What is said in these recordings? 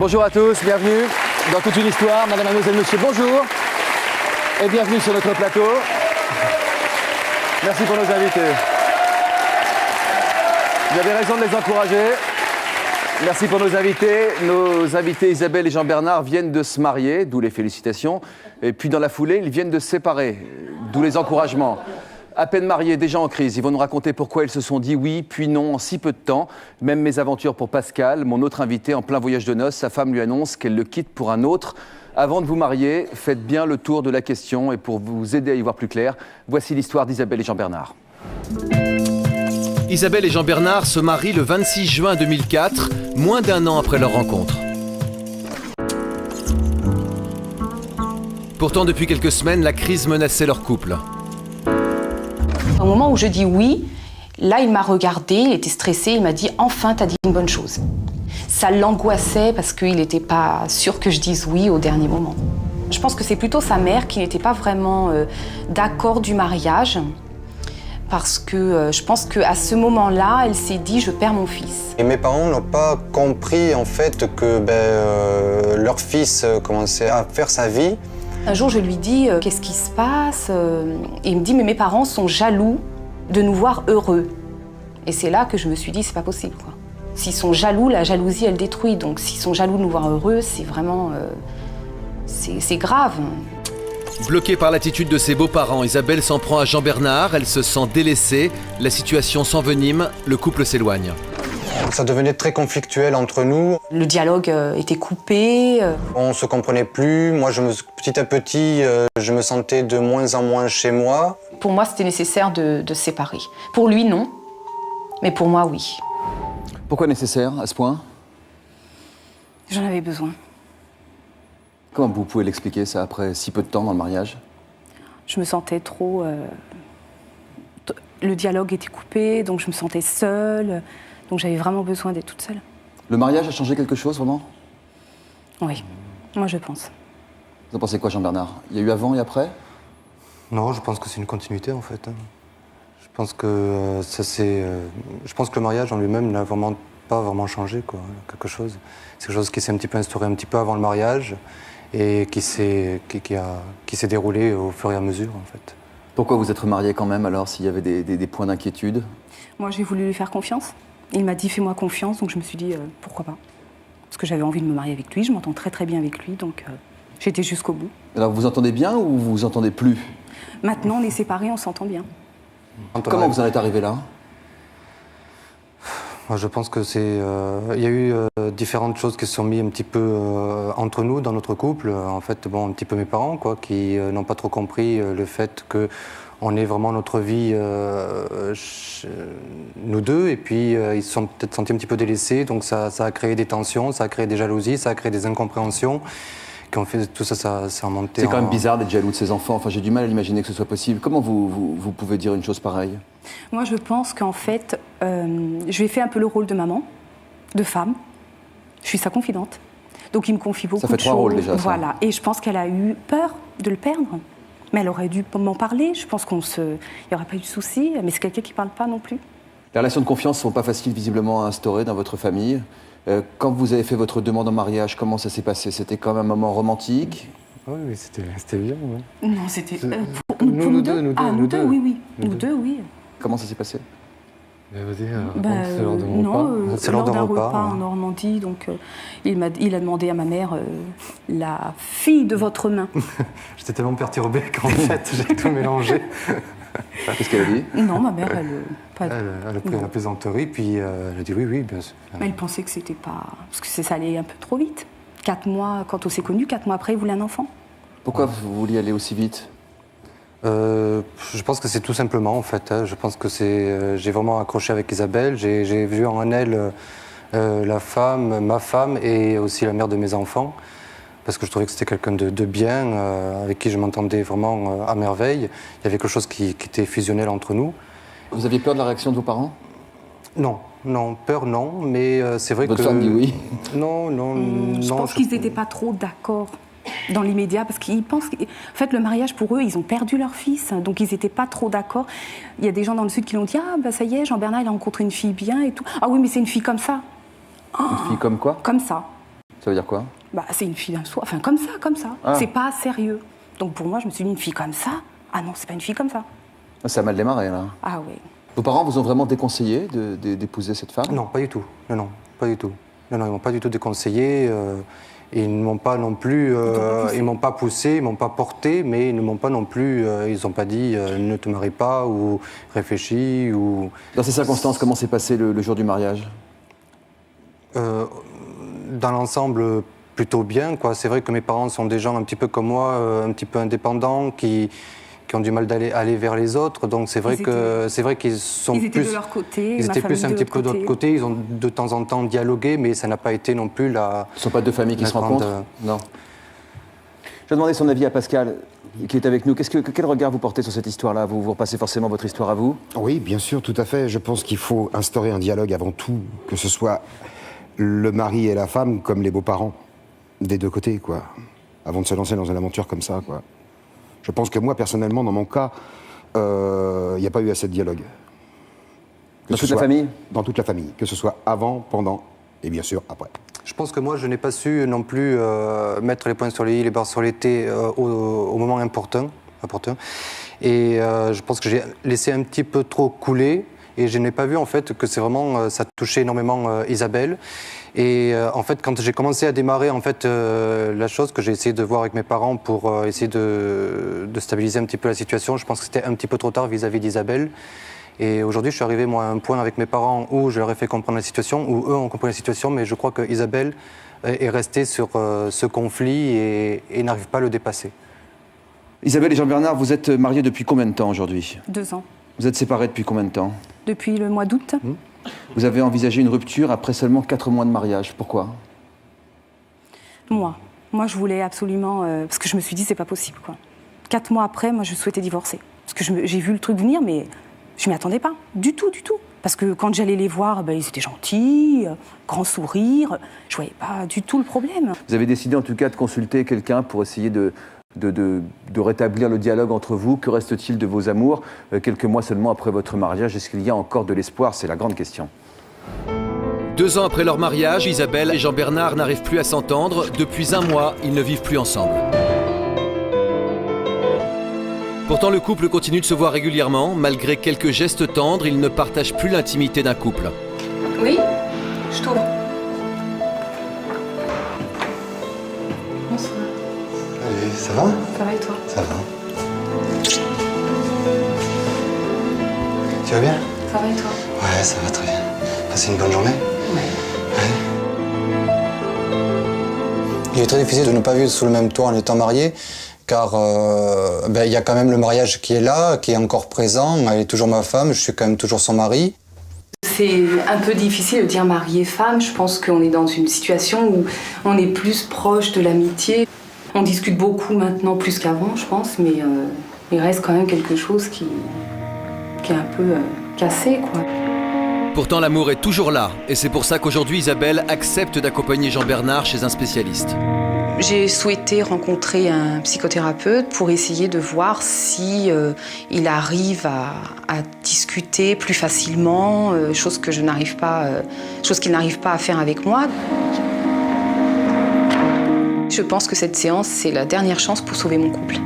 Bonjour à tous, bienvenue dans toute une histoire. Madame, mademoiselle, monsieur, bonjour et bienvenue sur notre plateau. Merci pour nos invités. Vous avez raison de les encourager. Merci pour nos invités. Nos invités Isabelle et Jean-Bernard viennent de se marier, d'où les félicitations. Et puis dans la foulée, ils viennent de se séparer, d'où les encouragements. À peine mariés, déjà en crise, ils vont nous raconter pourquoi ils se sont dit oui, puis non en si peu de temps. Même mésaventure pour Pascal, mon autre invité en plein voyage de noces. Sa femme lui annonce qu'elle le quitte pour un autre. Avant de vous marier, faites bien le tour de la question. Et pour vous aider à y voir plus clair, voici l'histoire d'Isabelle et Jean-Bernard. Isabelle et Jean-Bernard se marient le 26 juin 2004, moins d'un an après leur rencontre. Pourtant, depuis quelques semaines, la crise menaçait leur couple. Au moment où je dis oui, là, il m'a regardé, il était stressé, il m'a dit « Enfin, t'as dit une bonne chose ». Ça l'angoissait parce qu'il n'était pas sûr que je dise oui au dernier moment. Je pense que c'est plutôt sa mère qui n'était pas vraiment d'accord du mariage parce que je pense qu'à ce moment-là, elle s'est dit « Je perds mon fils ». Et mes parents n'ont pas compris en fait que leur fils commençait à faire sa vie. Un jour, je lui dis « Qu'est-ce qui se passe ?» Et il me dit « Mais mes parents sont jaloux de nous voir heureux ». Et c'est là que je me suis dit « C'est pas possible, quoi. S'ils sont jaloux, la jalousie, elle détruit. Donc s'ils sont jaloux de nous voir heureux, c'est vraiment... c'est grave. » Bloquée par l'attitude de ses beaux-parents, Isabelle s'en prend à Jean-Bernard. Elle se sent délaissée. La situation s'envenime. Le couple s'éloigne. Ça devenait très conflictuel entre nous. Le dialogue était coupé. On se comprenait plus. Moi, petit à petit, je me sentais de moins en moins chez moi. Pour moi, c'était nécessaire de se séparer. Pour lui, non. Mais pour moi, oui. Pourquoi nécessaire à ce point? J'en avais besoin. Comment vous pouvez l'expliquer ça après si peu de temps dans le mariage? Je me sentais trop... Le dialogue était coupé, donc je me sentais seule. Donc j'avais vraiment besoin d'être toute seule. Le mariage a changé quelque chose, vraiment? Oui, moi je pense. Vous en pensez quoi, Jean-Bernard? Il y a eu avant et après? Non, je pense que c'est une continuité en fait. Je pense que je pense que le mariage en lui-même n'a pas vraiment changé, quoi. Quelque chose. C'est quelque chose qui s'est un petit peu instauré un petit peu avant le mariage et qui s'est déroulé au fur et à mesure en fait. Pourquoi vous êtes remariés quand même alors, s'il y avait des points d'inquiétude? Moi j'ai voulu lui faire confiance. Il m'a dit fais-moi confiance, donc je me suis dit pourquoi pas. Parce que j'avais envie de me marier avec lui, je m'entends très très bien avec lui, donc j'étais jusqu'au bout. Alors vous entendez bien ou vous vous entendez plus? Maintenant on est séparés, on s'entend bien. Comment vous en êtes arrivé là? Moi, je pense que il y a eu différentes choses qui se sont mises un petit peu entre nous, dans notre couple. En fait, un petit peu mes parents, quoi, qui n'ont pas trop compris le fait qu'on ait vraiment notre vie, nous deux. Et puis, ils se sont peut-être sentis un petit peu délaissés. Donc, ça a créé des tensions, ça a créé des jalousies, ça a créé des incompréhensions. Qu'en fait, tout ça, ça a remonté. C'est quand même bizarre d'être jaloux de ses enfants. Enfin, j'ai du mal à l'imaginer que ce soit possible. Comment vous pouvez dire une chose pareille? Moi, je pense qu'en fait, je lui ai fait un peu le rôle de maman, de femme. Je suis sa confidente. Donc, il me confie beaucoup de choses. Ça fait 3 rôles déjà, ça. Voilà. Et je pense qu'elle a eu peur de le perdre. Mais elle aurait dû m'en parler. Je pense il n'y aurait pas eu de souci. Mais c'est quelqu'un qui ne parle pas non plus. Les relations de confiance ne sont pas faciles visiblement à instaurer dans votre famille. Quand vous avez fait votre demande en mariage, comment ça s'est passé? C'était quand même un moment romantique? Oui, c'était bien. Ouais. Non, c'était... pour nous deux, nous deux, oui. Nous deux, oui. Comment ça s'est passé? Vas-y, c'est l'heure de mon repas. C'est l'heure d'un repas en Normandie. Donc, il a demandé à ma mère la fille de votre main. J'étais tellement perturbé qu'en fait, j'ai tout mélangé. Qu'est-ce qu'elle a dit? Non, ma mère, elle a pris la plaisanterie, puis elle a dit oui, bien sûr. Mais elle pensait que c'était pas... Parce que ça allait un peu trop vite. 4 mois, quand on s'est connus, 4 mois après, il voulait un enfant. Pourquoi vous vouliez aller aussi vite? Je pense que c'est tout simplement, en fait. Je pense que j'ai vraiment accroché avec Isabelle. J'ai vu en elle ma femme et aussi la mère de mes enfants. Parce que je trouvais que c'était quelqu'un de bien, avec qui je m'entendais vraiment à merveille. Il y avait quelque chose qui était fusionnel entre nous. Vous aviez peur de la réaction de vos parents? Non, peur non, mais c'est vrai que... Votre femme dit oui? Non. Je pense qu'ils n'étaient pas trop d'accord dans l'immédiat, parce qu'ils pensent... En fait, le mariage, pour eux, ils ont perdu leur fils, donc ils n'étaient pas trop d'accord. Il y a des gens dans le Sud qui l'ont dit « Ah, bah ça y est, Jean-Bernard, il a rencontré une fille bien et tout. »« Ah oui, mais c'est une fille comme ça. » Une fille comme quoi? Comme ça. Ça veut dire quoi? Bah, c'est une fille d'un soir, enfin comme ça. Ah. C'est pas sérieux. Donc pour moi, je me suis dit, une fille comme ça? Ah non, c'est pas une fille comme ça. Ça a mal démarré, là. Ah oui. Vos parents vous ont vraiment déconseillé d'épouser cette femme? Non, pas du tout. Non, pas du tout. Non, ils m'ont pas du tout déconseillé. Ils ne m'ont pas non plus, ils m'ont pas poussé, ils m'ont pas porté, mais ils ne m'ont pas non plus, ils n'ont pas dit ne te marie pas ou réfléchis ou. Dans ces circonstances, comment s'est passé le jour du mariage? Dans l'ensemble, plutôt bien, quoi. C'est vrai que mes parents sont des gens un petit peu comme moi, un petit peu indépendants, qui ont du mal aller vers les autres. Donc c'est vrai qu'ils sont Ils étaient plus. de leur côté. Ils ma étaient plus famille un petit peu de l'autre côté. Ils ont de temps en temps dialogué, mais ça n'a pas été non plus la. Ce ne sont pas deux familles qui se grande, rencontrent? Non. Je vais demander son avis à Pascal, qui est avec nous. Quel regard vous portez sur cette histoire-là? Vous repassez forcément votre histoire à vous? Oui, bien sûr, tout à fait. Je pense qu'il faut instaurer un dialogue avant tout, que ce soit le mari et la femme comme les beaux-parents, des deux côtés, quoi. Avant de se lancer dans une aventure comme ça, quoi. Je pense que moi, personnellement, dans mon cas, il n'y a pas eu assez de dialogue. Dans toute la famille? Dans toute la famille, que ce soit avant, pendant et bien sûr après. Je pense que moi, je n'ai pas su non plus mettre les points sur les i, les barres sur les t au moment important. Et je pense que j'ai laissé un petit peu trop couler. Et je n'ai pas vu en fait que c'est vraiment ça touchait énormément Isabelle. Et en fait, quand j'ai commencé à démarrer en fait la chose que j'ai essayé de voir avec mes parents pour essayer de stabiliser un petit peu la situation, je pense que c'était un petit peu trop tard vis-à-vis d'Isabelle. Et aujourd'hui, je suis arrivé moi à un point avec mes parents où je leur ai fait comprendre la situation, où eux ont compris la situation, mais je crois que Isabelle est restée sur ce conflit et n'arrive pas à le dépasser. Isabelle et Jean-Bernard, vous êtes mariés depuis combien de temps aujourd'hui? 2 ans. Vous êtes séparés depuis combien de temps? Depuis le mois d'août. Vous avez envisagé une rupture après seulement 4 mois de mariage. Pourquoi? Moi, je voulais absolument... parce que je me suis dit, c'est pas possible, quoi. 4 mois après, moi, je souhaitais divorcer. Parce que j'ai vu le truc venir, mais je m'y attendais pas. Du tout. Parce que quand j'allais les voir, ils étaient gentils, grand sourire. Je voyais pas du tout le problème. Vous avez décidé en tout cas de consulter quelqu'un pour essayer de rétablir le dialogue entre vous. Que reste-t-il de vos amours quelques mois seulement après votre mariage? Est-ce qu'il y a encore de l'espoir? C'est la grande question. 2 ans après leur mariage, Isabelle et Jean-Bernard n'arrivent plus à s'entendre. Depuis 1 mois, ils ne vivent plus ensemble. Pourtant, le couple continue de se voir régulièrement. Malgré quelques gestes tendres, ils ne partagent plus l'intimité d'un couple. Oui, je t'ouvre. Bonsoir. Allez, ça va? Ça va et toi? Ça va. Tu vas bien? Ça va et toi? Ouais, ça va très bien. Passez une bonne journée? Ouais. Il est très difficile de ne pas vivre sous le même toit en étant marié, car il y a quand même le mariage qui est là, qui est encore présent. Elle est toujours ma femme, je suis quand même toujours son mari. C'est un peu difficile de dire marié-femme. Je pense qu'on est dans une situation où on est plus proche de l'amitié. On discute beaucoup maintenant, plus qu'avant, je pense, mais il reste quand même quelque chose qui est un peu cassé, quoi. Pourtant, l'amour est toujours là. Et c'est pour ça qu'aujourd'hui, Isabelle accepte d'accompagner Jean-Bernard chez un spécialiste. J'ai souhaité rencontrer un psychothérapeute pour essayer de voir si il arrive à discuter plus facilement, chose qu'il n'arrive pas à faire avec moi. Je pense que cette séance, c'est la dernière chance pour sauver mon couple.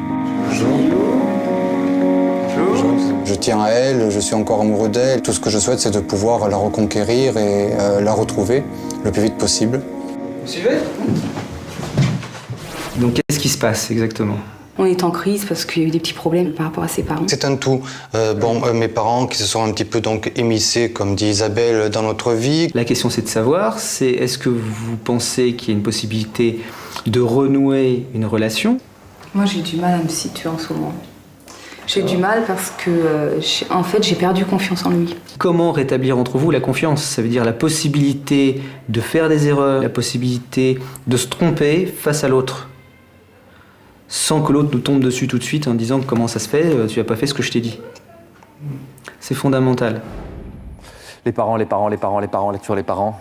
Je tiens à elle, je suis encore amoureux d'elle. Tout ce que je souhaite, c'est de pouvoir la reconquérir et la retrouver le plus vite possible. Vous suivez? Donc qu'est-ce qui se passe exactement? On est en crise parce qu'il y a eu des petits problèmes par rapport à ses parents. C'est un tout. Mes parents qui se sont un petit peu donc émissés, comme dit Isabelle, dans notre vie. La question c'est de savoir, est-ce que vous pensez qu'il y a une possibilité de renouer une relation? Moi, j'ai du mal à me situer en ce moment. J'ai du mal parce que, en fait, j'ai perdu confiance en lui. Comment rétablir entre vous la confiance? Ça veut dire la possibilité de faire des erreurs, la possibilité de se tromper face à l'autre, sans que l'autre nous tombe dessus tout de suite en disant comment ça se fait, tu n'as pas fait ce que je t'ai dit. C'est fondamental. Les parents, toujours les parents.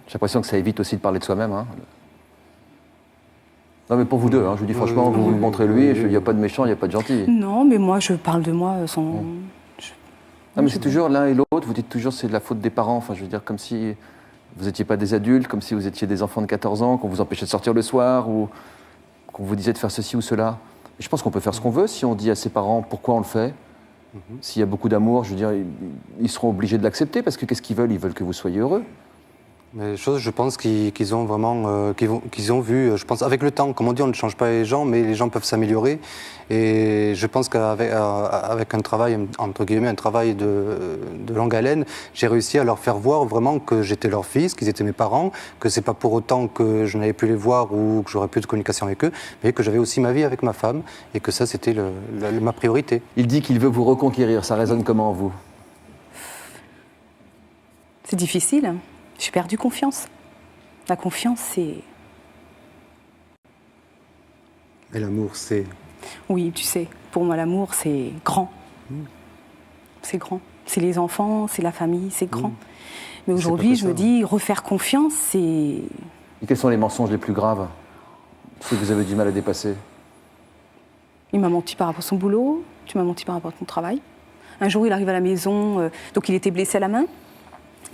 J'ai l'impression que ça évite aussi de parler de soi-même. Hein. Non mais pour vous deux, je vous dis franchement, vous me montrez lui, il n'y a pas de méchant, il n'y a pas de gentil. Non, mais moi je parle de moi sans... Non mais c'est toujours l'un et l'autre, vous dites toujours c'est de la faute des parents, enfin je veux dire comme si... Vous n'étiez pas des adultes, comme si vous étiez des enfants de 14 ans, qu'on vous empêchait de sortir le soir, ou qu'on vous disait de faire ceci ou cela. Et je pense qu'on peut faire ce qu'on veut si on dit à ses parents pourquoi on le fait. S'il y a beaucoup d'amour, je veux dire, ils seront obligés de l'accepter, parce que qu'est-ce qu'ils veulent? Ils veulent que vous soyez heureux. Mais les choses, je pense qu'ils ont vraiment, qu'ils ont vu, je pense, avec le temps, comme on dit, on ne change pas les gens, mais les gens peuvent s'améliorer. Et je pense qu'avec un travail, entre guillemets, un travail de longue haleine, j'ai réussi à leur faire voir vraiment que j'étais leur fils, qu'ils étaient mes parents, que c'est pas pour autant que je n'avais plus les voir ou que j'aurais plus de communication avec eux, mais que j'avais aussi ma vie avec ma femme et que ça, c'était ma priorité. Il dit qu'il veut vous reconquérir, ça résonne comment en vous? C'est difficile. J'ai perdu confiance. La confiance, c'est... Et l'amour, c'est... Oui, tu sais, pour moi, l'amour, c'est grand. C'est grand. C'est les enfants, c'est la famille, c'est grand. Mais aujourd'hui, je me dis, refaire confiance, c'est... Et quels sont les mensonges les plus graves? Ceux que vous avez du mal à dépasser? Il m'a menti par rapport à son boulot, tu m'as menti par rapport à ton travail. Un jour, il arrive à la maison, donc il était blessé à la main.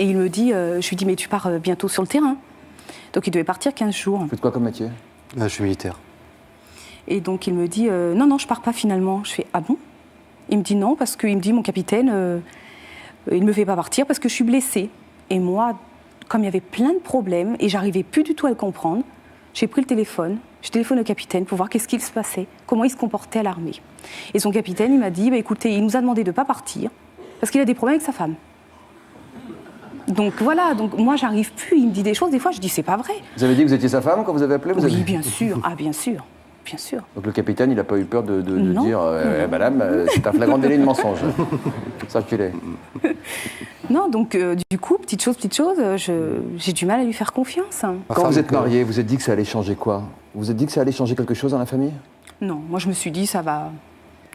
Et il me dit, je lui dis, mais tu pars bientôt sur le terrain. Donc il devait partir 15 jours. Vous faites quoi comme métier? Je suis militaire. Et donc il me dit, non, je pars pas finalement. Je fais, ah bon? Il me dit non, parce qu'il me dit, mon capitaine, il me fait pas partir parce que je suis blessée. Et moi, comme il y avait plein de problèmes et j'arrivais plus du tout à le comprendre, j'ai pris le téléphone, je téléphone au capitaine pour voir qu'est-ce qu'il se passait, comment il se comportait à l'armée. Et son capitaine, il m'a dit, écoutez, il nous a demandé de pas partir parce qu'il a des problèmes avec sa femme. Donc voilà, donc moi j'arrive plus, il me dit des choses, des fois je dis c'est pas vrai. Vous avez dit que vous étiez sa femme quand vous avez appelé? Oui, bien sûr, bien sûr. Donc le capitaine, il n'a pas eu peur de Non. dire madame, c'est un flagrant délit de mensonge. Circulez. Non, donc du coup, petite chose, j'ai du mal à lui faire confiance. Quand vous êtes mariés, vous vous êtes dit que ça allait changer quoi? Vous vous êtes dit que ça allait changer quelque chose dans la famille? Non, moi je me suis dit ça va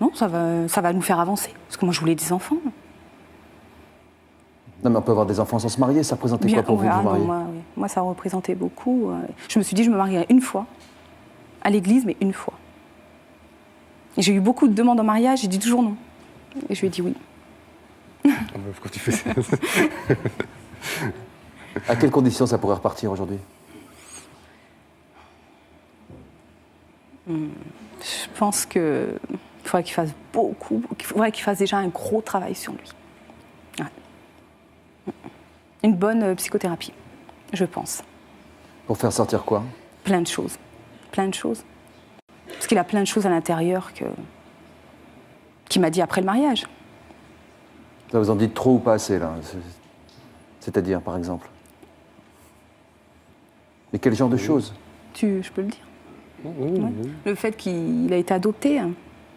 nous faire avancer, parce que moi je voulais des enfants. Non mais on peut avoir des enfants sans se marier, ça représentait quoi pour vous de vous marier? Moi ça représentait beaucoup. Je me suis dit je me marierai une fois, à l'église, mais une fois. Et j'ai eu beaucoup de demandes en mariage, j'ai dit toujours non. Et je lui ai dit oui. Pourquoi tu fais ça? À quelles conditions ça pourrait repartir aujourd'hui? Je pense qu'il faudrait qu'il fasse il faudrait qu'il fasse déjà un gros travail sur lui. Ouais. Une bonne psychothérapie, je pense. Pour faire sortir quoi? Plein de choses. Parce qu'il a plein de choses à l'intérieur qu'il m'a dit après le mariage. Ça vous en dit trop ou pas assez là? C'est-à-dire par exemple? Mais quel genre de choses? Je peux le dire. Ouais. Le fait qu'il a été adopté.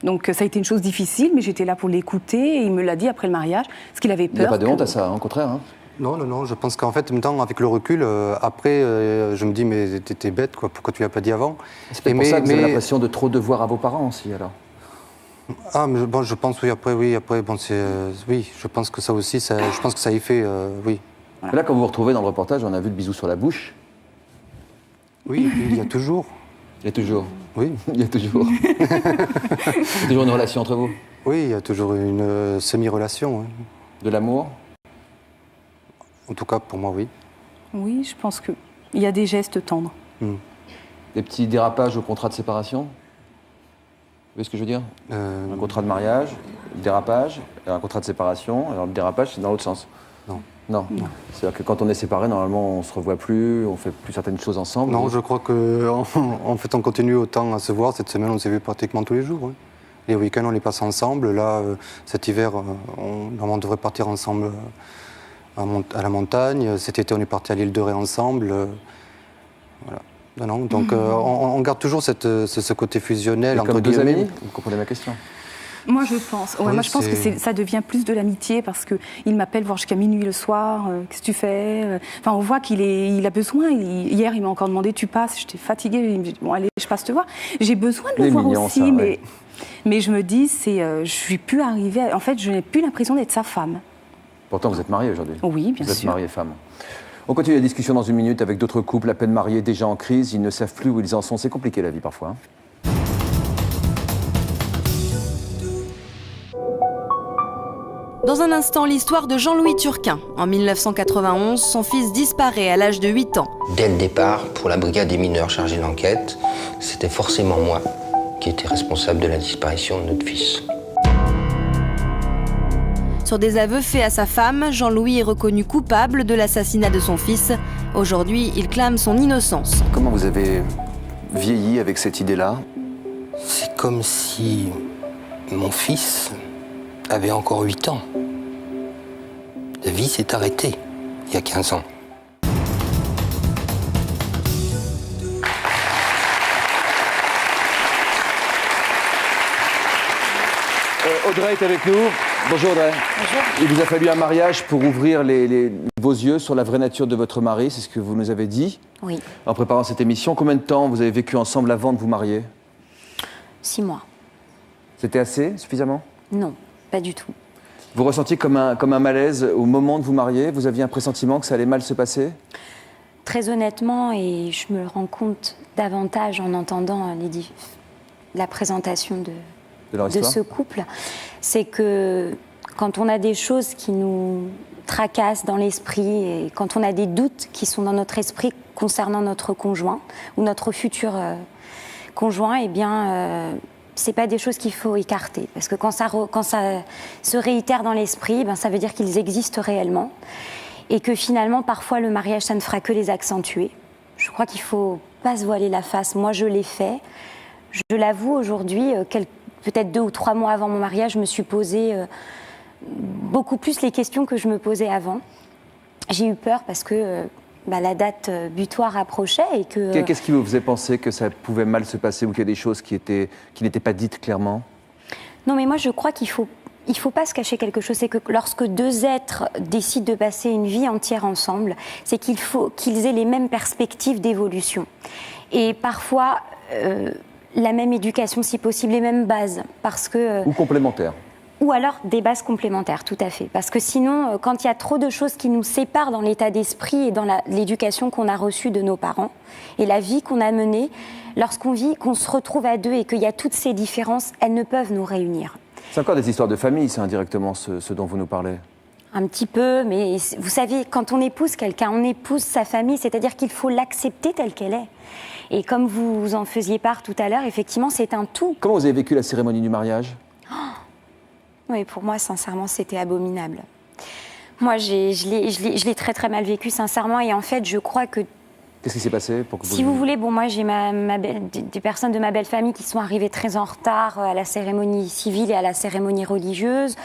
Donc ça a été une chose difficile, mais j'étais là pour l'écouter et il me l'a dit après le mariage, parce qu'il avait peur. Il n'y a pas de honte à ça, au contraire. Hein. Non, je pense qu'en fait, en même temps, avec le recul, après, je me dis, mais t'étais bête, quoi, pourquoi tu l'as pas dit avant? C'est peut-être pour ça que vous avez l'impression de trop devoir à vos parents aussi, alors? Ah, mais bon, je pense, après, bon, oui, je pense que ça aussi, je pense que ça y fait, oui. Voilà. Là, quand vous vous retrouvez dans le reportage, on a vu le bisou sur la bouche. Oui, il y a toujours. Il y a toujours. Oui. Il y a toujours. Il y a toujours une relation entre vous. Oui, il y a toujours une semi-relation. Hein. De l'amour? En tout cas, pour moi, oui. Oui, je pense qu'il y a des gestes tendres. Des petits dérapages au contrat de séparation? Vous voyez ce que je veux dire? Un contrat de mariage, dérapage, et un contrat de séparation. Alors le dérapage, c'est dans l'autre sens. Non. C'est-à-dire que quand on est séparés, normalement, on se revoit plus, on fait plus certaines choses ensemble. Non, je crois en fait, on continue autant à se voir. Cette semaine, on s'est vu pratiquement tous les jours. Hein. Les week-ends, on les passe ensemble. Là, cet hiver, on devrait partir ensemble à la montagne. Cet été, on est parti à l'île de Ré ensemble. Voilà. Non, donc, on garde toujours ce côté fusionnel. Comme deux amis, vous comprenez ma question? Moi, je pense. Ouais, moi, je pense que ça devient plus de l'amitié parce qu'il m'appelle voir jusqu'à minuit le soir. Qu'est-ce que tu fais? Enfin, on voit qu'il a besoin. Hier, il m'a encore demandé, tu passes? J'étais fatiguée. Il me dit, bon, allez, je passe te voir. J'ai besoin de le voir aussi, ça, mais je me dis, je suis plus arrivée. En fait, je n'ai plus l'impression d'être sa femme. Pourtant, vous êtes mariée aujourd'hui. Oui, bien sûr. Vous êtes mariée femme. On continue la discussion dans une minute avec d'autres couples à peine mariés, déjà en crise. Ils ne savent plus où ils en sont. C'est compliqué la vie parfois. Hein. Dans un instant, l'histoire de Jean-Louis Turquin. En 1991, son fils disparaît à l'âge de 8 ans. Dès le départ, pour la brigade des mineurs chargée d'enquête, c'était forcément moi qui étais responsable de la disparition de notre fils. Sur des aveux faits à sa femme, Jean-Louis est reconnu coupable de l'assassinat de son fils. Aujourd'hui, il clame son innocence. Comment vous avez vieilli avec cette idée-là? C'est comme si mon fils avait encore 8 ans. La vie s'est arrêtée il y a 15 ans. Audrey est avec nous. Bonjour Audrey. Bonjour. Il vous a fallu un mariage pour ouvrir vos yeux sur la vraie nature de votre mari, c'est ce que vous nous avez dit Oui, en préparant cette émission. Combien de temps vous avez vécu ensemble avant de vous marier? 6 mois. C'était assez, suffisamment? Non, pas du tout. Vous ressentiez comme un malaise au moment de vous marier? Vous aviez un pressentiment que ça allait mal se passer? Très honnêtement, et je me rends compte davantage en entendant la présentation de leur histoire ce couple, c'est que quand on a des choses qui nous tracassent dans l'esprit et quand on a des doutes qui sont dans notre esprit concernant notre conjoint ou notre futur conjoint, eh bien, c'est pas des choses qu'il faut écarter. Parce que quand ça se réitère dans l'esprit, ben, ça veut dire qu'ils existent réellement. Et que finalement, parfois, le mariage, ça ne fera que les accentuer. Je crois qu'il faut pas se voiler la face. Moi, je l'ai fait. Je l'avoue aujourd'hui, peut-être 2 ou 3 mois avant mon mariage, je me suis posé beaucoup plus les questions que je me posais avant. J'ai eu peur parce que la date butoir approchait et que... Qu'est-ce qui vous faisait penser que ça pouvait mal se passer ou qu'il y a des choses qui n'étaient pas dites clairement? Non, mais moi, je crois qu'il faut pas se cacher quelque chose. C'est que lorsque 2 êtres décident de passer une vie entière ensemble, c'est qu'il faut qu'ils aient les mêmes perspectives d'évolution. Et parfois... la même éducation si possible, les mêmes bases, parce que... Ou complémentaires. Ou alors des bases complémentaires, tout à fait. Parce que sinon, quand il y a trop de choses qui nous séparent dans l'état d'esprit et dans l'éducation qu'on a reçue de nos parents, et la vie qu'on a menée, lorsqu'on vit, qu'on se retrouve à 2 et qu'il y a toutes ces différences, elles ne peuvent nous réunir. C'est encore des histoires de famille, c'est indirectement ce dont vous nous parlez. Un petit peu, mais vous savez, quand on épouse quelqu'un, on épouse sa famille, c'est-à-dire qu'il faut l'accepter telle qu'elle est. Et comme vous en faisiez part tout à l'heure, effectivement, c'est un tout. Comment vous avez vécu la cérémonie du mariage? Oui, pour moi, sincèrement, c'était abominable. Moi, je l'ai très très mal vécu, sincèrement, et en fait, je crois que... Qu'est-ce qui s'est passé pour que Si vous voulez, bon, moi, j'ai des personnes de ma belle famille qui sont arrivées très en retard à la cérémonie civile et à la cérémonie religieuse.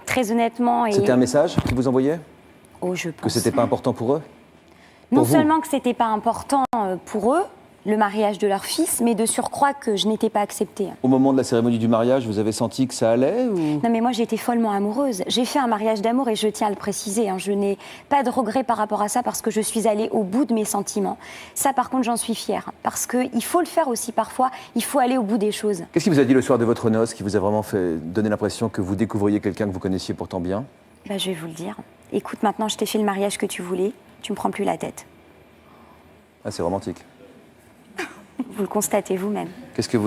Très honnêtement... C'était un message qu'ils vous envoyaient? Oh, je pense. Que c'était pas important pour eux? Non seulement que c'était pas important pour eux, le mariage de leur fils, mais de surcroît que je n'étais pas acceptée. Au moment de la cérémonie du mariage, vous avez senti que ça allait ou... Non, mais moi, j'étais follement amoureuse. J'ai fait un mariage d'amour et je tiens à le préciser. Je n'ai pas de regret par rapport à ça parce que je suis allée au bout de mes sentiments. Ça, par contre, j'en suis fière. Parce qu'il faut le faire aussi parfois. Il faut aller au bout des choses. Qu'est-ce qui vous a dit le soir de votre noce qui vous a vraiment fait donner l'impression que vous découvriez quelqu'un que vous connaissiez pourtant bien? Je vais vous le dire. Écoute, maintenant, je t'ai fait le mariage que tu voulais. Tu me prends plus la tête. Ah, c'est romantique. Vous le constatez vous-même.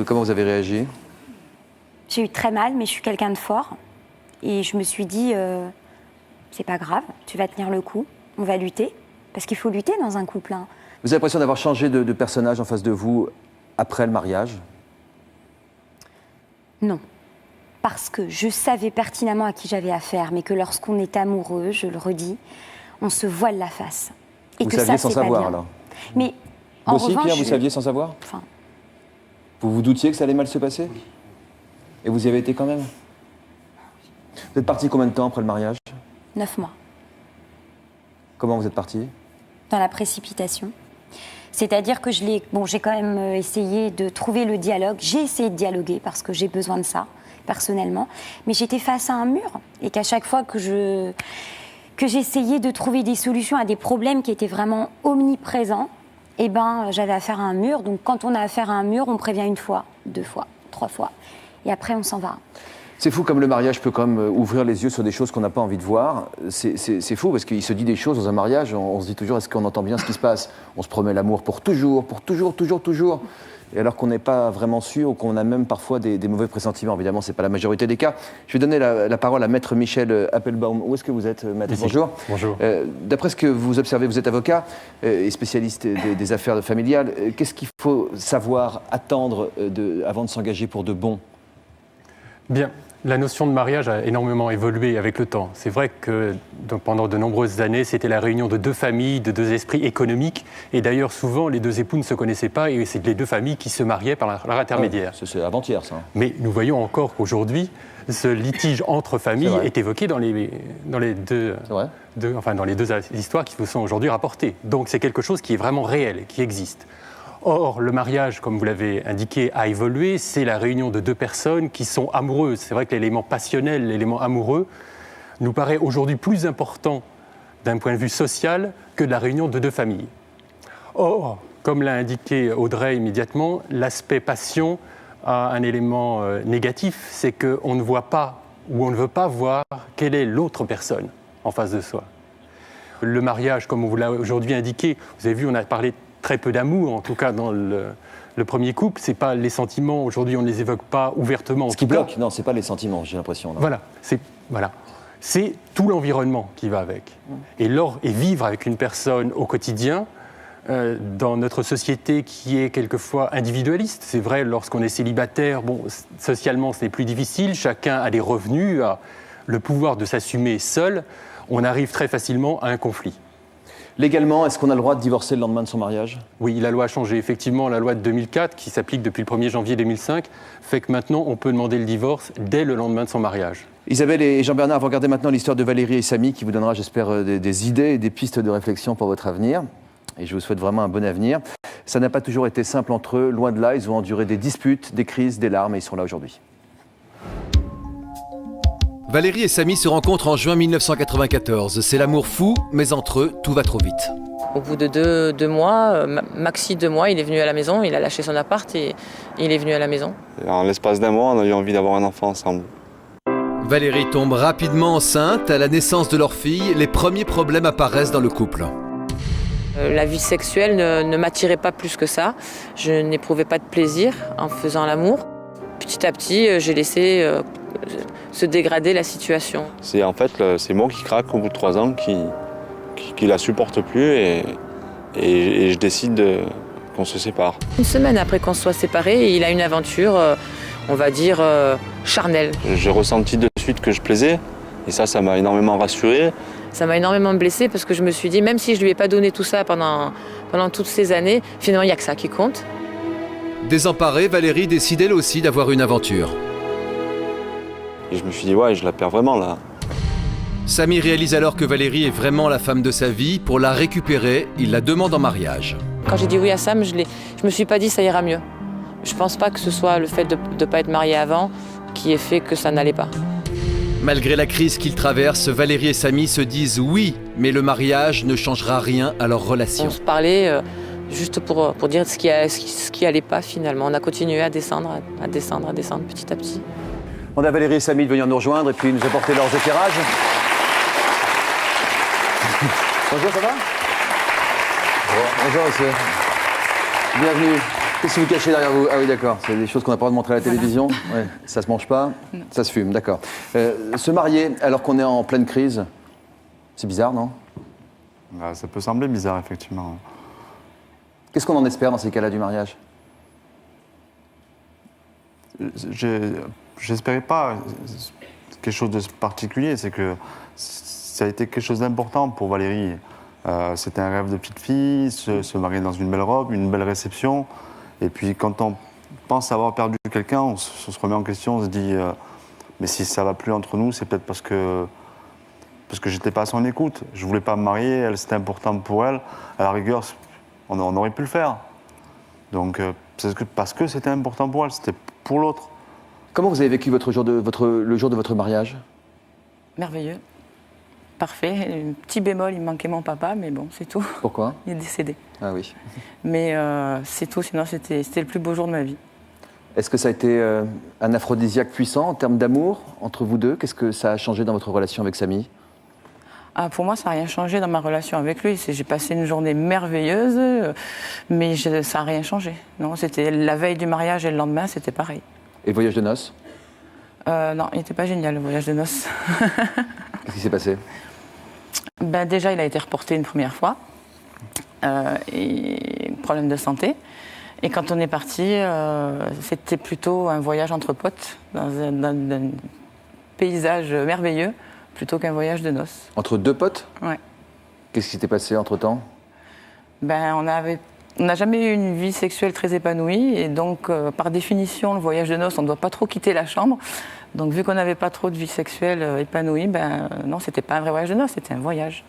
Comment vous avez réagi? J'ai eu très mal, mais je suis quelqu'un de fort. Et je me suis dit, c'est pas grave, tu vas tenir le coup, on va lutter. Parce qu'il faut lutter dans un couple. Hein. Vous avez l'impression d'avoir changé de personnage en face de vous après le mariage? Non. Parce que je savais pertinemment à qui j'avais affaire, mais que lorsqu'on est amoureux, je le redis, on se voile la face. Et vous que saviez ça, sans c'est pas savoir, bien. alors? Mais Vous en aussi, revanche, Pierre, vous saviez sans savoir? Enfin, Vous vous doutiez que ça allait mal se passer? Et vous y avez été quand même? Vous êtes parti combien de temps après le mariage? 9 mois. Comment vous êtes parti? Dans la précipitation. C'est-à-dire que j'ai quand même essayé de trouver le dialogue. J'ai essayé de dialoguer parce que j'ai besoin de ça, personnellement. Mais j'étais face à un mur et qu'à chaque fois que j'essayais de trouver des solutions à des problèmes qui étaient vraiment omniprésents, j'avais affaire à un mur. Donc quand on a affaire à un mur, on prévient 1 fois, 2 fois, 3 fois. Et après, on s'en va. C'est fou comme le mariage peut quand même ouvrir les yeux sur des choses qu'on n'a pas envie de voir. C'est fou parce qu'il se dit des choses dans un mariage, on se dit toujours est-ce qu'on entend bien ce qui se passe? On se promet l'amour pour toujours, toujours, toujours, toujours. et alors qu'on n'est pas vraiment sûr ou qu'on a même parfois des mauvais pressentiments. Évidemment, ce n'est pas la majorité des cas. Je vais donner la parole à Maître Michel Appelbaum. Où est-ce que vous êtes, Maître? Bonjour. Bonjour. D'après ce que vous observez, vous êtes avocat et spécialiste des affaires familiales. Qu'est-ce qu'il faut savoir, attendre avant de s'engager pour de bon? Bien. La notion de mariage a énormément évolué avec le temps. C'est vrai que pendant de nombreuses années, c'était la réunion de deux familles, de deux esprits économiques. Et d'ailleurs, souvent, les deux époux ne se connaissaient pas et c'est les deux familles qui se mariaient par leur intermédiaire. C'est avant-hier, ça. Mais nous voyons encore qu'aujourd'hui, ce litige entre familles est évoqué dans les deux histoires qui vous sont aujourd'hui rapportées. Donc c'est quelque chose qui est vraiment réel, qui existe. Or, le mariage, comme vous l'avez indiqué, a évolué. C'est la réunion de deux personnes qui sont amoureuses. C'est vrai que l'élément passionnel, l'élément amoureux, nous paraît aujourd'hui plus important d'un point de vue social que de la réunion de deux familles. Or, comme l'a indiqué Audrey immédiatement, l'aspect passion a un élément négatif, c'est qu'on ne voit pas ou on ne veut pas voir quelle est l'autre personne en face de soi. Le mariage, comme on vous l'a aujourd'hui indiqué, vous avez vu, on a parlé très peu d'amour, en tout cas dans le premier couple. C'est pas les sentiments, aujourd'hui on ne les évoque pas ouvertement. Ce qui bloque, non, c'est pas les sentiments, j'ai l'impression. Voilà, c'est tout l'environnement qui va avec. Et vivre avec une personne au quotidien, dans notre société qui est quelquefois individualiste. C'est vrai, lorsqu'on est célibataire, socialement c'est plus difficile, chacun a des revenus, a le pouvoir de s'assumer seul, on arrive très facilement à un conflit. Légalement, est-ce qu'on a le droit de divorcer le lendemain de son mariage? Oui, la loi a changé. Effectivement, la loi de 2004, qui s'applique depuis le 1er janvier 2005, fait que maintenant, on peut demander le divorce dès le lendemain de son mariage. Isabelle et Jean-Bernard, vous regardez maintenant l'histoire de Valérie et Samy, qui vous donnera, j'espère, des idées et des pistes de réflexion pour votre avenir. Et je vous souhaite vraiment un bon avenir. Ça n'a pas toujours été simple entre eux, loin de là. Ils ont enduré des disputes, des crises, des larmes, et ils sont là aujourd'hui. Valérie et Samy se rencontrent en juin 1994. C'est l'amour fou, mais entre eux, tout va trop vite. Au bout de deux mois, maxi 2 mois, il est venu à la maison, il a lâché son appart et il est venu à la maison. En l'espace d'1 mois, on a eu envie d'avoir un enfant ensemble. Valérie tombe rapidement enceinte. À la naissance de leur fille, les premiers problèmes apparaissent dans le couple. La vie sexuelle ne m'attirait pas plus que ça. Je n'éprouvais pas de plaisir en faisant l'amour. Petit à petit, j'ai laissé se dégrader la situation. C'est moi qui craque au bout de 3 ans, qui la supporte plus et je décide qu'on se sépare. Une semaine après qu'on soit séparés, il a une aventure, on va dire, charnelle. J'ai ressenti de suite que je plaisais et ça m'a énormément rassuré. Ça m'a énormément blessée parce que je me suis dit, même si je ne lui ai pas donné tout ça pendant toutes ces années, finalement il n'y a que ça qui compte. Désemparée, Valérie décide elle aussi d'avoir une aventure. Et je me suis dit, ouais, je la perds vraiment là. Samy réalise alors que Valérie est vraiment la femme de sa vie. Pour la récupérer, il la demande en mariage. Quand j'ai dit oui à Sam, je me suis pas dit ça ira mieux. Je pense pas que ce soit le fait de ne pas être marié avant qui ait fait que ça n'allait pas. Malgré la crise qu'ils traversent, Valérie et Samy se disent oui, mais le mariage ne changera rien à leur relation. On se parlait juste pour dire ce qui allait pas finalement. On a continué à descendre petit à petit. On a Valérie et Samy de venir nous rejoindre et puis nous apporter leurs éclairages. Bonjour, ça va? Bonjour, monsieur. Bienvenue. Qu'est-ce que vous cachez derrière vous? Ah oui, d'accord. C'est des choses qu'on n'a pas le droit de montrer à la télévision. Ouais. Ça se mange pas, ça se fume, d'accord. Se marier alors qu'on est en pleine crise, c'est bizarre, non? Ça peut sembler bizarre, effectivement. Qu'est-ce qu'on en espère dans ces cas-là du mariage? J'espérais pas quelque chose de particulier, c'est que ça a été quelque chose d'important pour Valérie. C'était un rêve de petite fille, se marier dans une belle robe, une belle réception. Et puis quand on pense avoir perdu quelqu'un, on se remet en question, on se dit mais si ça va plus entre nous, c'est peut-être parce que j'étais pas à son écoute. Je voulais pas me marier, elle c'était important pour elle. À la rigueur, on aurait pu le faire. Donc parce que c'était important pour elle, c'était pour l'autre. Comment vous avez vécu le jour de votre mariage? Merveilleux. Parfait. Un petit bémol, il me manquait mon papa, mais bon, c'est tout. Pourquoi? Il est décédé. Ah oui. Mais c'est tout, sinon c'était le plus beau jour de ma vie. Est-ce que ça a été un aphrodisiaque puissant en termes d'amour entre vous deux? Qu'est-ce que ça a changé dans votre relation avec Samy? Pour moi, ça n'a rien changé dans ma relation avec lui. J'ai passé une journée merveilleuse, mais ça n'a rien changé. Non, c'était la veille du mariage et le lendemain, c'était pareil. Et le voyage de noces? Non, il n'était pas génial, le voyage de noces. Qu'est-ce qui s'est passé? Déjà, il a été reporté une première fois. Et problème de santé. Et quand on est parti, c'était plutôt un voyage entre potes, dans un paysage merveilleux, plutôt qu'un voyage de noces. Entre deux potes? Ouais. Qu'est-ce qui s'était passé entre-temps? On n'a jamais eu une vie sexuelle très épanouie, et donc, par définition, le voyage de noces, on ne doit pas trop quitter la chambre. Donc, vu qu'on n'avait pas trop de vie sexuelle épanouie, non, c'était pas un vrai voyage de noces, c'était un voyage.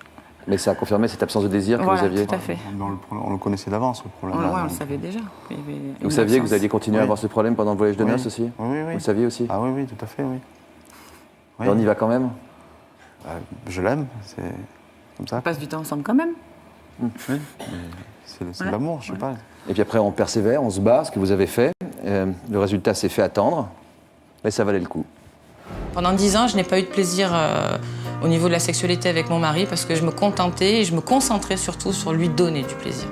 Mais ça a confirmé cette absence de désir que vous aviez? Tout à fait. On le connaissait d'avance, ce problème. On le savait déjà. Vous saviez que vous alliez continuer à avoir ce problème pendant le voyage de noces aussi? Oui. Vous le saviez aussi? Ah oui, tout à fait, oui. Et on y va quand même? Je l'aime, c'est comme ça. On passe du temps ensemble quand même. Oui, c'est de l'amour, je sais pas. Et puis après, on persévère, on se bat, ce que vous avez fait. Le résultat s'est fait attendre, mais ça valait le coup. Pendant 10 ans, je n'ai pas eu de plaisir au niveau de la sexualité avec mon mari parce que je me contentais et je me concentrais surtout sur lui donner du plaisir.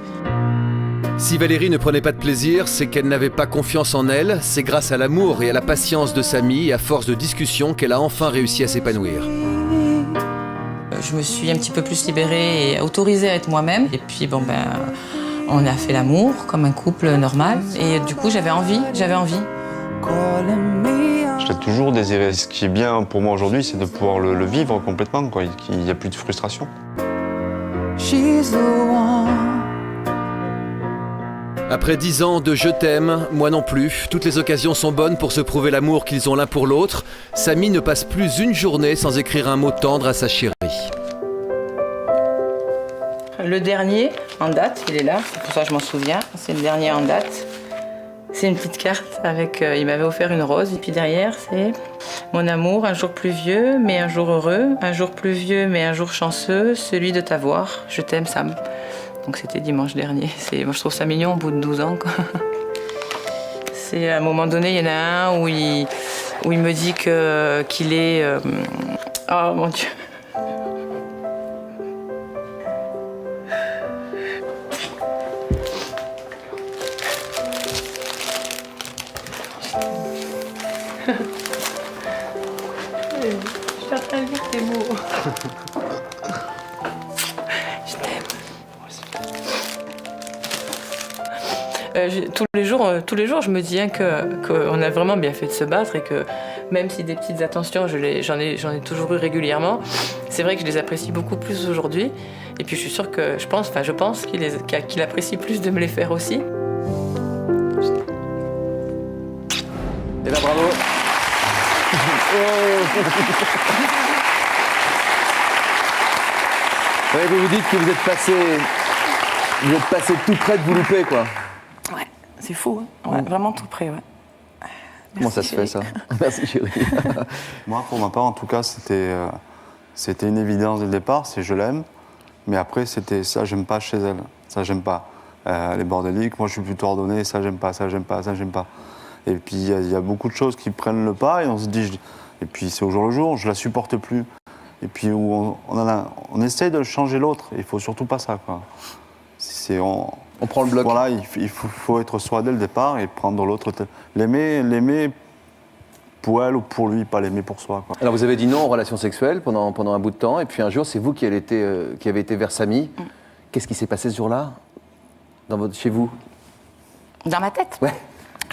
Si Valérie ne prenait pas de plaisir, c'est qu'elle n'avait pas confiance en elle. C'est grâce à l'amour et à la patience de Samy et à force de discussions qu'elle a enfin réussi à s'épanouir. Je me suis un petit peu plus libérée et autorisée à être moi-même. Et puis on a fait l'amour comme un couple normal. Et du coup, j'avais envie. Je l'ai toujours désiré. Ce qui est bien pour moi aujourd'hui, c'est de pouvoir le vivre complètement, quoi. Qu'il n'y a plus de frustration. Après 10 ans de je t'aime, moi non plus, toutes les occasions sont bonnes pour se prouver l'amour qu'ils ont l'un pour l'autre. Samy ne passe plus une journée sans écrire un mot tendre à sa chérie. Le dernier en date, il est là, c'est pour ça que je m'en souviens. C'est le dernier en date. C'est une petite carte avec, il m'avait offert une rose. Et puis derrière, c'est mon amour, un jour pluvieux, mais un jour heureux. Un jour pluvieux, mais un jour chanceux, celui de t'avoir. Je t'aime, Sam. Donc c'était dimanche dernier. Moi, je trouve ça mignon au bout de 12 ans, quoi. C'est à un moment donné, il y en a un où il me dit qu'il est... Oh mon Dieu. Je suis en train de lire tes mots. Je t'aime. Tous les jours, je me dis qu'on a vraiment bien fait de se battre et que même si des petites attentions, j'en ai toujours eu régulièrement, c'est vrai que je les apprécie beaucoup plus aujourd'hui. Et puis je suis sûre que je pense qu'il apprécie plus de me les faire aussi. Et là, bravo. Ouais, vous dites que vous êtes passé tout près de vous louper, quoi. Ouais, c'est fou, hein. Ouais, vraiment tout près, ouais. Comment ça se fait, ça? Merci, chérie. Moi, pour ma part, en tout cas, c'était une évidence dès le départ, c'est je l'aime. Mais après, c'était ça, j'aime pas chez elle. Ça, j'aime pas. Les bordéliques, moi, je suis plutôt ordonné, ça, j'aime pas, ça, j'aime pas, ça, j'aime pas. Et puis, il y a beaucoup de choses qui prennent le pas et on se dit... Et puis, c'est au jour le jour, je la supporte plus. Et puis, on essaye de changer l'autre. Il faut surtout pas ça, quoi. On prend le bloc. Voilà, il faut être soi dès le départ et prendre l'autre. L'aimer pour elle ou pour lui, pas l'aimer pour soi, quoi. Alors, vous avez dit non aux relations sexuelles pendant un bout de temps. Et puis, un jour, c'est vous qui avez été vers Samy. Qu'est-ce qui s'est passé ce jour-là chez vous? Dans ma tête? Ouais.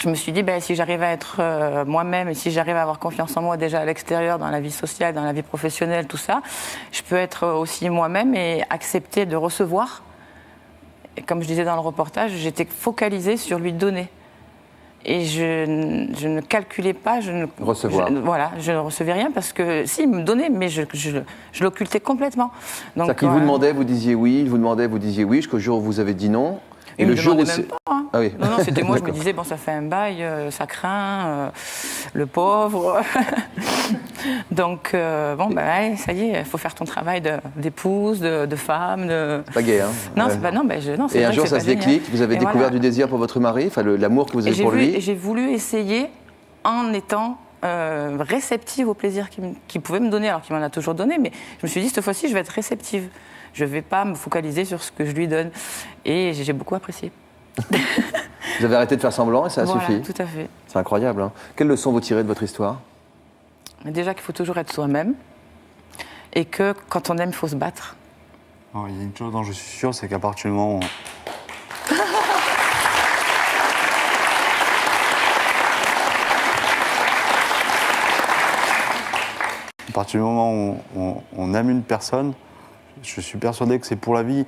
Je me suis dit, si j'arrive à être moi-même et si j'arrive à avoir confiance en moi déjà à l'extérieur, dans la vie sociale, dans la vie professionnelle, tout ça, je peux être aussi moi-même et accepter de recevoir. Et comme je disais dans le reportage, j'étais focalisée sur lui donner. Et je ne calculais pas, recevoir. Je ne recevais rien parce que, si, il me donnait, mais je l'occultais complètement. C'est-à-dire qu'il vous demandait, vous disiez oui, il vous demandait, vous disiez oui, jusqu'au jour où vous avez dit non. Et le jour où même pas, hein. Ah oui. Non, c'était moi, je me disais, ça fait un bail, ça craint, le pauvre. Donc, ça y est, il faut faire ton travail d'épouse, de femme. C'est pas gay, hein? Non, c'est pas, non, c'est Et vrai un jour, que ça se déclique, vous avez découvert du désir pour votre mari, l'amour que vous avez pour lui. Et j'ai voulu essayer en étant réceptive au plaisir qu'il pouvait me donner, alors qu'il m'en a toujours donné, mais je me suis dit, cette fois-ci, je vais être réceptive. Je ne vais pas me focaliser sur ce que je lui donne. Et j'ai beaucoup apprécié. Vous avez arrêté de faire semblant et ça a suffi. Tout à fait. C'est incroyable. Hein. Quelle leçon vous tirez de votre histoire? Déjà qu'il faut toujours être soi-même et que quand on aime, il faut se battre. Alors, il y a une chose dont je suis sûr, c'est qu'à partir du moment où... À partir du moment où on aime une personne, je suis persuadé que c'est pour la vie.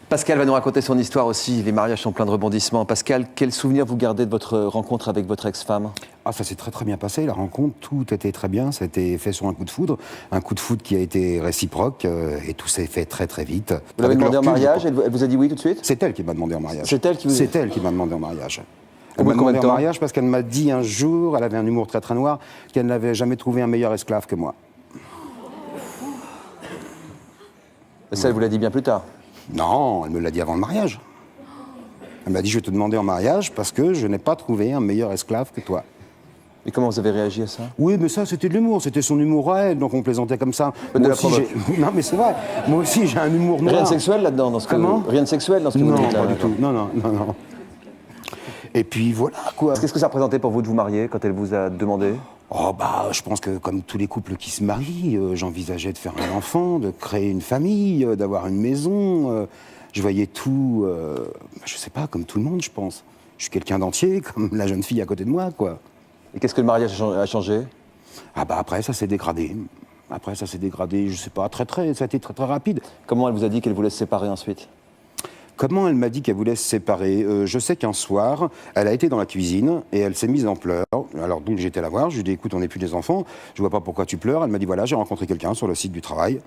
Pascal va nous raconter son histoire aussi. Les mariages sont pleins de rebondissements. Pascal, quel souvenir vous gardez de votre rencontre avec votre ex-femme? Ah, ça s'est très très bien passé, la rencontre, tout était très bien, ça a été fait sur un coup de foudre qui a été réciproque et tout s'est fait très très vite. Vous l'avez demandé en mariage, elle vous a dit oui tout de suite? C'est elle qui m'a demandé en mariage. C'est elle qui vous... C'est elle qui m'a demandé en mariage. Elle m'a demandé en mariage parce qu'elle m'a dit un jour, elle avait un humour très très noir, qu'elle n'avait jamais trouvé un meilleur esclave que moi. Et ça, elle vous l'a dit bien plus tard? Non, elle me l'a dit avant le mariage. Elle m'a dit, je vais te demander en mariage parce que je n'ai pas trouvé un meilleur esclave que toi. Et comment vous avez réagi à ça? Oui, mais ça, c'était de l'humour. C'était son humour à elle, donc on plaisantait comme ça. Moi aussi, non, mais c'est vrai. Moi aussi, j'ai un humour noir. Rien de sexuel là-dedans dans ce que Comment? Rien de sexuel dans ce que vous dites là? Non, pas du tout. Non. Et puis voilà, quoi. Qu'est-ce que ça représentait pour vous de vous marier quand elle vous a demandé? Oh, bah, je pense que comme tous les couples qui se marient, j'envisageais de faire un enfant, de créer une famille, d'avoir une maison. Je voyais tout, je sais pas, comme tout le monde, je pense. Je suis quelqu'un d'entier, comme la jeune fille à côté de moi, quoi. Et qu'est-ce que le mariage a changé? Ah bah après, ça s'est dégradé. Je sais pas, ça a été très très rapide. Comment elle vous a dit qu'elle voulait se séparer ensuite? Comment elle m'a dit qu'elle voulait se séparer? Je sais qu'un soir, elle a été dans la cuisine et elle s'est mise en pleurs. Alors donc j'étais la voir, je lui ai dit écoute, on n'est plus des enfants, je vois pas pourquoi tu pleures. Elle m'a dit voilà, j'ai rencontré quelqu'un sur le site du travail.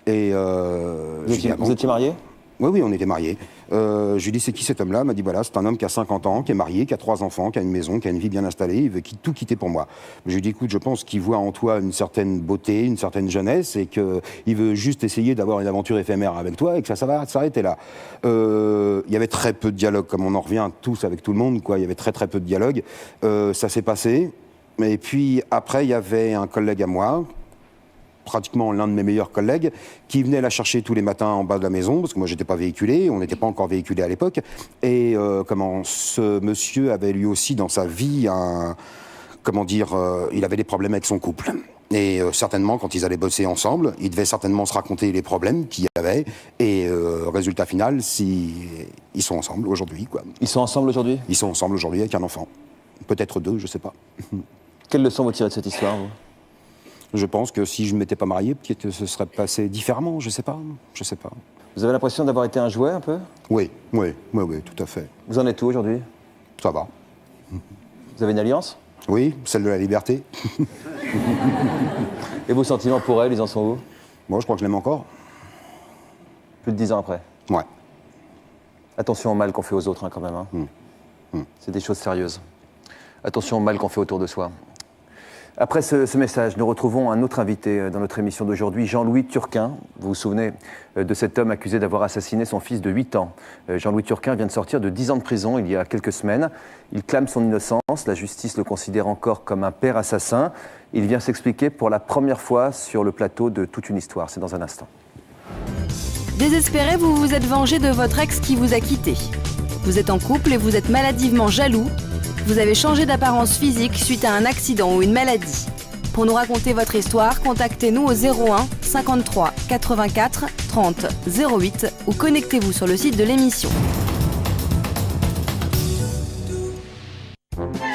Et vous étiez mariés? Oui, on était mariés. Je lui ai dit c'est qui cet homme-là? Elle m'a dit voilà, c'est un homme qui a 50 ans, qui est marié, qui a 3 enfants, qui a une maison, qui a une vie bien installée, il veut tout quitter pour moi. Je lui ai dit écoute, je pense qu'il voit en toi une certaine beauté, une certaine jeunesse et qu'il veut juste essayer d'avoir une aventure éphémère avec toi et que ça va s'arrêter là. Il y avait très peu de dialogue, comme on en revient tous avec tout le monde, quoi. Il y avait très très peu de dialogue. Ça s'est passé. Et puis après, il y avait un collègue à moi, pratiquement l'un de mes meilleurs collègues, qui venait la chercher tous les matins en bas de la maison, parce que moi j'étais pas véhiculé, on n'était pas encore véhiculé à l'époque, et ce monsieur avait lui aussi dans sa vie il avait des problèmes avec son couple. Et certainement, quand ils allaient bosser ensemble, ils devaient certainement se raconter les problèmes qu'il y avait, et résultat final, ils sont ensemble aujourd'hui, quoi. Ils sont ensemble aujourd'hui? Ils sont ensemble aujourd'hui avec un enfant. Peut-être 2, je sais pas. Quelle leçon vous tirez de cette histoire, vous? Je pense que si je ne m'étais pas marié, peut-être que ce serait passé différemment, je sais pas. Vous avez l'impression d'avoir été un jouet un peu? Oui, tout à fait. Vous en êtes où aujourd'hui? Ça va. Vous avez une alliance? Oui, celle de la liberté. Et vos sentiments pour elle, ils en sont où? Moi, je crois que je l'aime encore. Plus de 10 ans après? Ouais. Attention au mal qu'on fait aux autres, hein, quand même. Hein. C'est des choses sérieuses. Attention au mal qu'on fait autour de soi. Après ce message, nous retrouvons un autre invité dans notre émission d'aujourd'hui, Jean-Louis Turquin. Vous vous souvenez de cet homme accusé d'avoir assassiné son fils de 8 ans. Jean-Louis Turquin vient de sortir de 10 ans de prison il y a quelques semaines. Il clame son innocence, la justice le considère encore comme un père assassin. Il vient s'expliquer pour la première fois sur le plateau de Toute une histoire. C'est dans un instant. Désespéré, vous vous êtes vengé de votre ex qui vous a quitté. Vous êtes en couple et vous êtes maladivement jaloux. Vous avez changé d'apparence physique suite à un accident ou une maladie. Pour nous raconter votre histoire, contactez-nous au 01 53 84 30 08 ou connectez-vous sur le site de l'émission.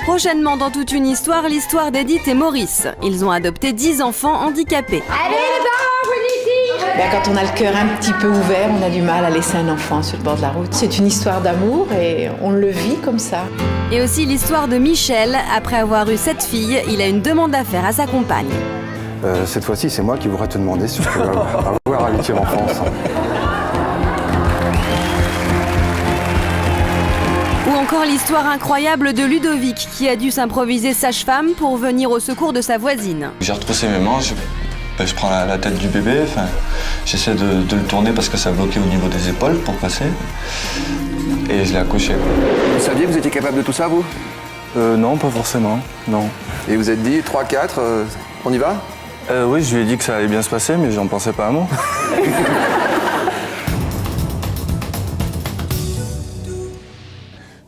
Prochainement dans Toute une histoire, l'histoire d'Edith et Maurice. Ils ont adopté 10 enfants handicapés. Allez les parents, venez ici! Quand on a le cœur un petit peu ouvert, on a du mal à laisser un enfant sur le bord de la route. C'est une histoire d'amour et on le vit comme ça. Et aussi l'histoire de Michel. Après avoir eu 7 filles, il a une demande à faire à sa compagne. Cette fois-ci, c'est moi qui voudrais te demander si je peux avoir un 8e enfant. Ou encore l'histoire incroyable de Ludovic qui a dû s'improviser sage-femme pour venir au secours de sa voisine. J'ai retroussé mes mains, je prends la tête du bébé, j'essaie de le tourner parce que ça bloquait au niveau des épaules pour passer. Et je l'ai accouché. Vous saviez que vous étiez capable de tout ça, vous? Non, pas forcément, non. Et vous êtes dit 3, 4, on y va? Oui, je lui ai dit que ça allait bien se passer, mais j'en pensais pas un mot.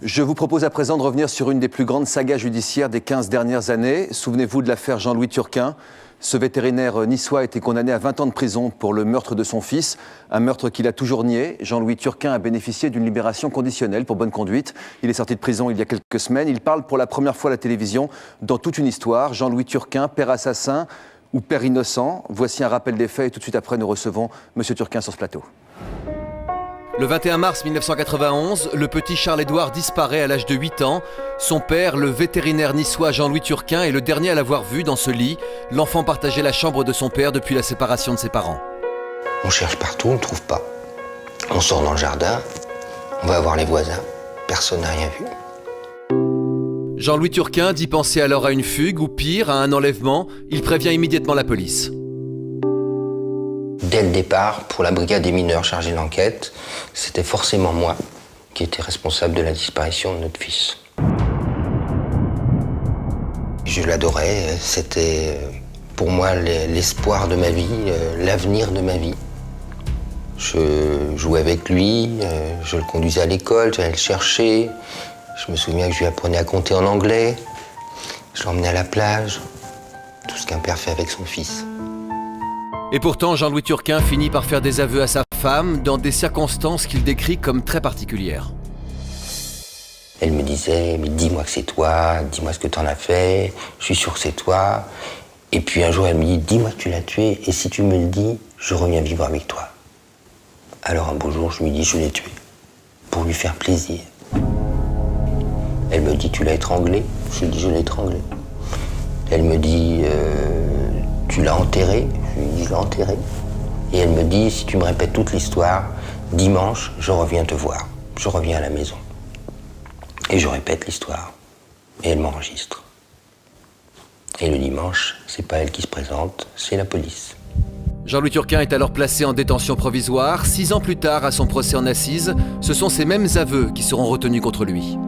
Je vous propose à présent de revenir sur une des plus grandes sagas judiciaires des 15 dernières années. Souvenez-vous de l'affaire Jean-Louis Turquin. Ce vétérinaire niçois a été condamné à 20 ans de prison pour le meurtre de son fils, un meurtre qu'il a toujours nié. Jean-Louis Turquin a bénéficié d'une libération conditionnelle pour bonne conduite. Il est sorti de prison il y a quelques semaines. Il parle pour la première fois à la télévision dans toute une histoire. Jean-Louis Turquin, père assassin ou père innocent. Voici un rappel des faits et tout de suite après nous recevons M. Turquin sur ce plateau. Le 21 mars 1991, le petit Charles-Édouard disparaît à l'âge de 8 ans. Son père, le vétérinaire niçois Jean-Louis Turquin, est le dernier à l'avoir vu dans ce lit. L'enfant partageait la chambre de son père depuis la séparation de ses parents. On cherche partout, on ne trouve pas. On sort dans le jardin, on va voir les voisins, personne n'a rien vu. Jean-Louis Turquin dit penser alors à une fugue ou pire, à un enlèvement. Il prévient immédiatement la police. Dès le départ, pour la brigade des mineurs chargée de l'enquête, c'était forcément moi qui étais responsable de la disparition de notre fils. Je l'adorais, c'était pour moi l'espoir de ma vie, l'avenir de ma vie. Je jouais avec lui, je le conduisais à l'école, j'allais le chercher. Je me souviens que je lui apprenais à compter en anglais. Je l'emmenais à la plage, tout ce qu'un père fait avec son fils. Et pourtant, Jean-Louis Turquin finit par faire des aveux à sa femme dans des circonstances qu'il décrit comme très particulières. Elle me disait, mais dis-moi que c'est toi, dis-moi ce que t'en as fait, je suis sûr que c'est toi. Et puis un jour, elle me dit, dis-moi que tu l'as tué, et si tu me le dis, je reviens vivre avec toi. Alors un beau jour, je lui dis, je l'ai tué, pour lui faire plaisir. Elle me dit, tu l'as étranglé? Je lui dis, je l'ai étranglé. Elle me dit, tu l'as enterré? Je lui dis, je l'ai enterré. Et elle me dit, si tu me répètes toute l'histoire, dimanche, je reviens te voir. Je reviens à la maison. Et je répète l'histoire. Et elle m'enregistre. Et le dimanche, c'est pas elle qui se présente, c'est la police. Jean-Louis Turquin est alors placé en détention provisoire. 6 ans plus tard, à son procès en assises, ce sont ces mêmes aveux qui seront retenus contre lui.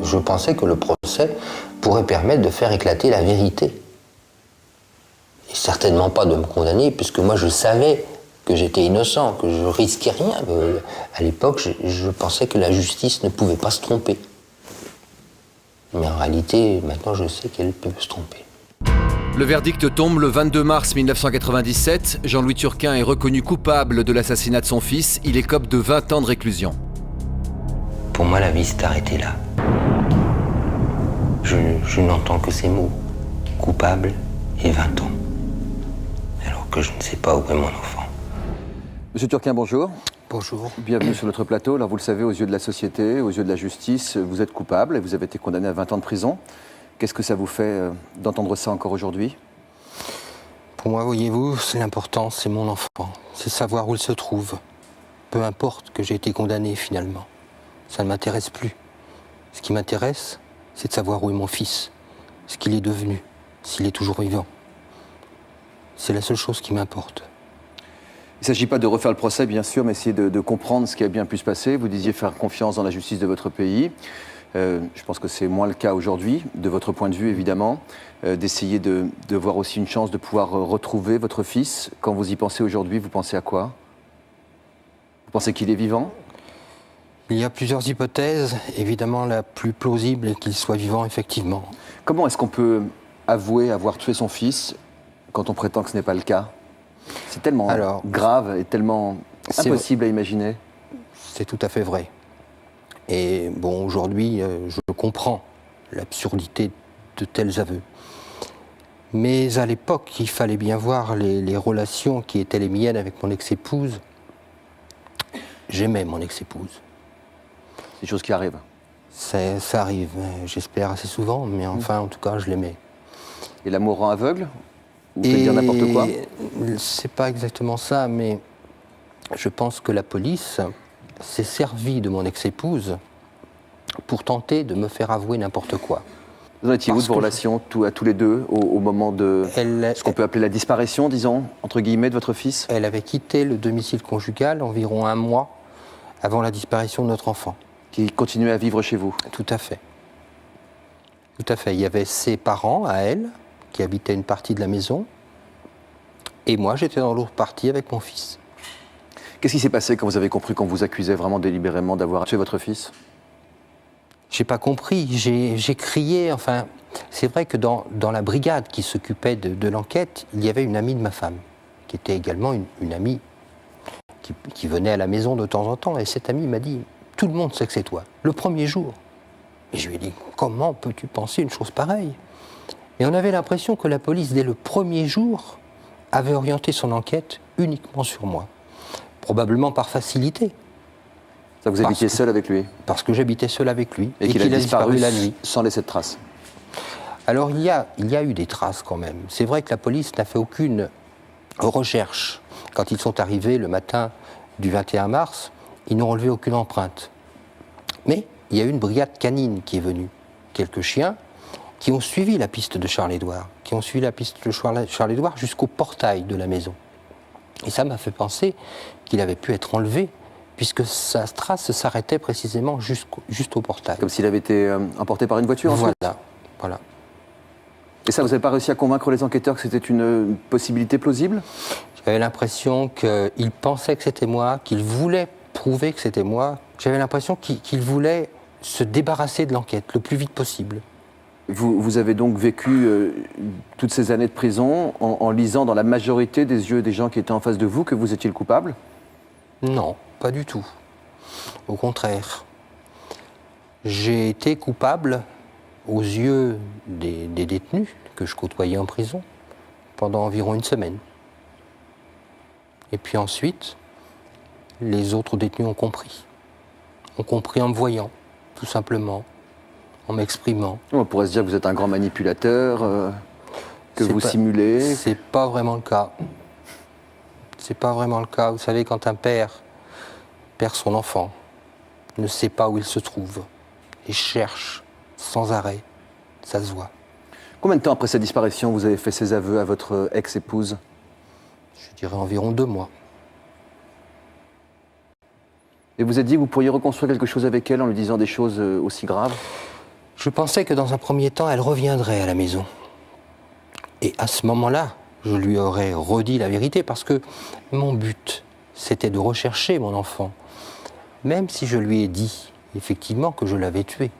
Je pensais que le procès pourrait permettre de faire éclater la vérité. Et certainement pas de me condamner, puisque moi je savais que j'étais innocent, que je risquais rien. À l'époque, je pensais que la justice ne pouvait pas se tromper. Mais en réalité, maintenant je sais qu'elle peut se tromper. Le verdict tombe le 22 mars 1997. Jean-Louis Turquin est reconnu coupable de l'assassinat de son fils. Il écope de 20 ans de réclusion. Pour moi, la vie s'est arrêtée là. Je n'entends que ces mots, coupable et 20 ans. Alors que je ne sais pas où est mon enfant. Monsieur Turquin, bonjour. Bonjour. Bienvenue sur notre plateau. Alors vous le savez, aux yeux de la société, aux yeux de la justice, vous êtes coupable et vous avez été condamné à 20 ans de prison. Qu'est-ce que ça vous fait d'entendre ça encore aujourd'hui? Pour moi, voyez-vous, l'important, c'est mon enfant. C'est savoir où il se trouve. Peu importe que j'ai été condamné finalement. Ça ne m'intéresse plus. Ce qui m'intéresse, c'est de savoir où est mon fils, ce qu'il est devenu, s'il est toujours vivant. C'est la seule chose qui m'importe. Il ne s'agit pas de refaire le procès, bien sûr, mais essayer de comprendre ce qui a bien pu se passer. Vous disiez faire confiance dans la justice de votre pays. Je pense que c'est moins le cas aujourd'hui, de votre point de vue, évidemment. D'essayer de voir aussi une chance de pouvoir retrouver votre fils. Quand vous y pensez aujourd'hui, vous pensez à quoi? Vous pensez qu'il est vivant? Il y a plusieurs hypothèses. Évidemment, la plus plausible est qu'il soit vivant, effectivement. Comment est-ce qu'on peut avouer avoir tué son fils quand on prétend que ce n'est pas le cas? C'est tellement grave et tellement impossible à imaginer. C'est tout à fait vrai. Et bon, aujourd'hui, je comprends l'absurdité de tels aveux. Mais à l'époque, il fallait bien voir les relations qui étaient les miennes avec mon ex-épouse. J'aimais mon ex-épouse. C'est des choses qui arrivent. Ça arrive, j'espère assez souvent, mais enfin, en tout cas, je l'aimais. Et l'amour rend aveugle? Vous faites dire n'importe quoi? C'est pas exactement ça, mais je pense que la police s'est servie de mon ex-épouse pour tenter de me faire avouer n'importe quoi. Vous en étiez où de vos relations à tous les deux au moment de ce qu'on peut appeler la disparition, disons, entre guillemets, de votre fils? Elle avait quitté le domicile conjugal environ 1 mois avant la disparition de notre enfant. Qui continuait à vivre chez vous? Tout à fait. Tout à fait. Il y avait ses parents à elle, qui habitaient une partie de la maison, et moi, j'étais dans l'autre partie avec mon fils. Qu'est-ce qui s'est passé quand vous avez compris qu'on vous accusait vraiment délibérément d'avoir tué votre fils? J'ai pas compris, j'ai crié, enfin... C'est vrai que dans la brigade qui s'occupait de l'enquête, il y avait une amie de ma femme, qui était également une amie qui venait à la maison de temps en temps, et cette amie m'a dit « Tout le monde sait que c'est toi, le premier jour ». Et je lui ai dit « Comment peux-tu penser une chose pareille ?» Et on avait l'impression que la police, dès le premier jour, avait orienté son enquête uniquement sur moi. Probablement par facilité. Ça, vous habitiez seul avec lui? Parce que j'habitais seul avec lui, et qu'il a disparu la nuit. Sans laisser de traces? Alors il y a eu des traces quand même. C'est vrai que la police n'a fait aucune recherche. Quand ils sont arrivés le matin du 21 mars, ils n'ont relevé aucune empreinte. Mais il y a eu une brigade canine qui est venue. Quelques chiens qui ont suivi la piste de Charles-Édouard, Charles-Édouard jusqu'au portail de la maison. Et ça m'a fait penser qu'il avait pu être enlevé, puisque sa trace s'arrêtait précisément juste au portail. Comme s'il avait été emporté par une voiture ensuite? Voilà. Et ça, vous n'avez pas réussi à convaincre les enquêteurs que c'était une possibilité plausible? J'avais l'impression qu'ils pensaient que c'était moi, qu'ils voulaient prouver que c'était moi. J'avais l'impression qu'ils voulaient se débarrasser de l'enquête le plus vite possible. Vous avez donc vécu toutes ces années de prison en lisant dans la majorité des yeux des gens qui étaient en face de vous que vous étiez le coupable? Non, pas du tout. Au contraire. J'ai été coupable aux yeux des détenus que je côtoyais en prison pendant environ une semaine. Et puis ensuite, les autres détenus ont compris. Ont compris en me voyant, tout simplement, en m'exprimant. On pourrait se dire que vous êtes un grand manipulateur, que vous simulez. C'est pas vraiment le cas. C'est pas vraiment le cas. Vous savez, quand un père perd son enfant, ne sait pas où il se trouve et cherche sans arrêt, ça se voit. Combien de temps après sa disparition vous avez fait ces aveux à votre ex-épouse? Je dirais environ 2 mois. Et vous êtes dit que vous pourriez reconstruire quelque chose avec elle en lui disant des choses aussi graves? Je pensais que dans un premier temps, elle reviendrait à la maison. Et à ce moment-là, je lui aurais redit la vérité parce que mon but, c'était de rechercher mon enfant. Même si je lui ai dit, effectivement, que je l'avais tué.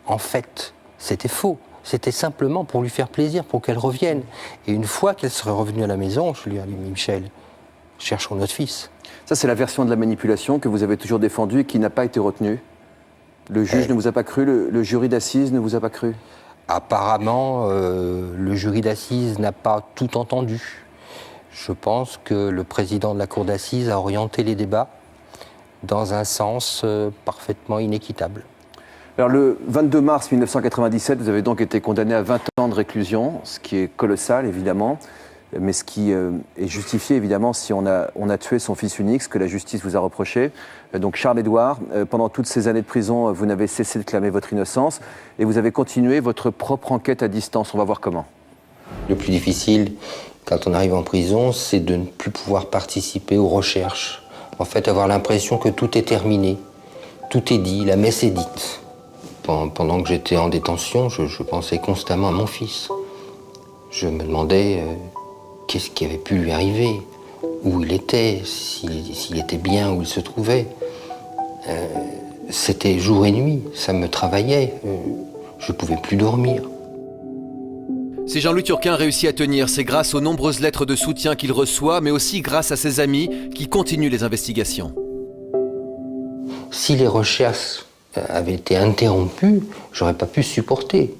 En fait, c'était faux. C'était simplement pour lui faire plaisir, pour qu'elle revienne. Et une fois qu'elle serait revenue à la maison, je lui ai dit, Michel, cherchons notre fils. Ça, c'est la version de la manipulation que vous avez toujours défendue et qui n'a pas été retenue. Le juge ne vous a pas cru, le jury d'assises ne vous a pas cru? Apparemment, le jury d'assises n'a pas tout entendu. Je pense que le président de la cour d'assises a orienté les débats dans un sens parfaitement inéquitable. Alors, le 22 mars 1997, vous avez donc été condamné à 20 ans de réclusion, ce qui est colossal, évidemment, mais ce qui est justifié, évidemment, si on a tué son fils unique, ce que la justice vous a reproché. Donc, Charles-Édouard, pendant toutes ces années de prison, vous n'avez cessé de clamer votre innocence et vous avez continué votre propre enquête à distance. On va voir comment. Le plus difficile, quand on arrive en prison, c'est de ne plus pouvoir participer aux recherches. En fait, avoir l'impression que tout est terminé, tout est dit, la messe est dite. Pendant que j'étais en détention, je pensais constamment à mon fils. Je me demandais qu'est-ce qui avait pu lui arriver, où il était, s'il était bien, où il se trouvait. C'était jour et nuit, ça me travaillait, je ne pouvais plus dormir. Si Jean-Louis Turquin réussit à tenir, c'est grâce aux nombreuses lettres de soutien qu'il reçoit, mais aussi grâce à ses amis qui continuent les investigations. Si les recherches avaient été interrompues, j'aurais pas pu supporter.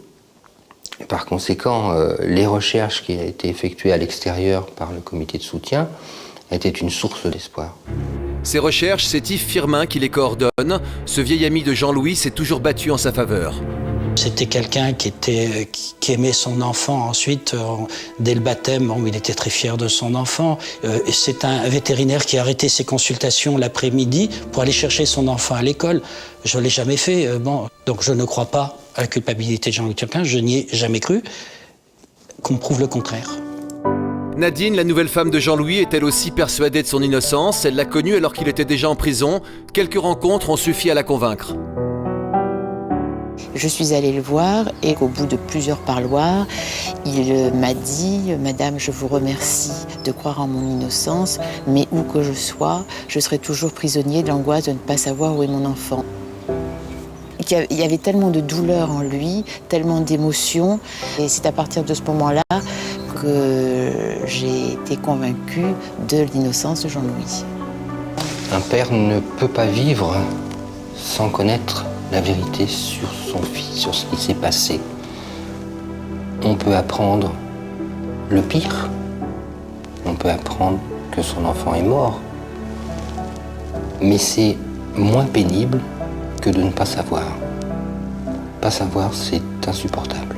Et par conséquent, les recherches qui ont été effectuées à l'extérieur par le comité de soutien étaient une source d'espoir. Ces recherches, c'est Yves Firmin qui les coordonne. Ce vieil ami de Jean-Louis s'est toujours battu en sa faveur. C'était quelqu'un qui aimait son enfant ensuite, dès le baptême, il était très fier de son enfant. C'est un vétérinaire qui a arrêté ses consultations l'après-midi pour aller chercher son enfant à l'école. Je ne l'ai jamais fait, donc je ne crois pas à la culpabilité de Jean-Louis Turquin, je n'y ai jamais cru, qu'on me prouve le contraire. Nadine, la nouvelle femme de Jean-Louis, est elle aussi persuadée de son innocence. Elle l'a connu alors qu'il était déjà en prison. Quelques rencontres ont suffi à la convaincre. Je suis allée le voir et au bout de plusieurs parloirs, il m'a dit « Madame, je vous remercie de croire en mon innocence, mais où que je sois, je serai toujours prisonnier de l'angoisse de ne pas savoir où est mon enfant. » Il y avait tellement de douleur en lui, tellement d'émotions, et c'est à partir de ce moment-là que j'ai été convaincue de l'innocence de Jean-Louis. Un père ne peut pas vivre sans connaître la vérité sur son fils, sur ce qui s'est passé. On peut apprendre le pire, on peut apprendre que son enfant est mort, mais c'est moins pénible que de ne pas savoir. Pas savoir, c'est insupportable.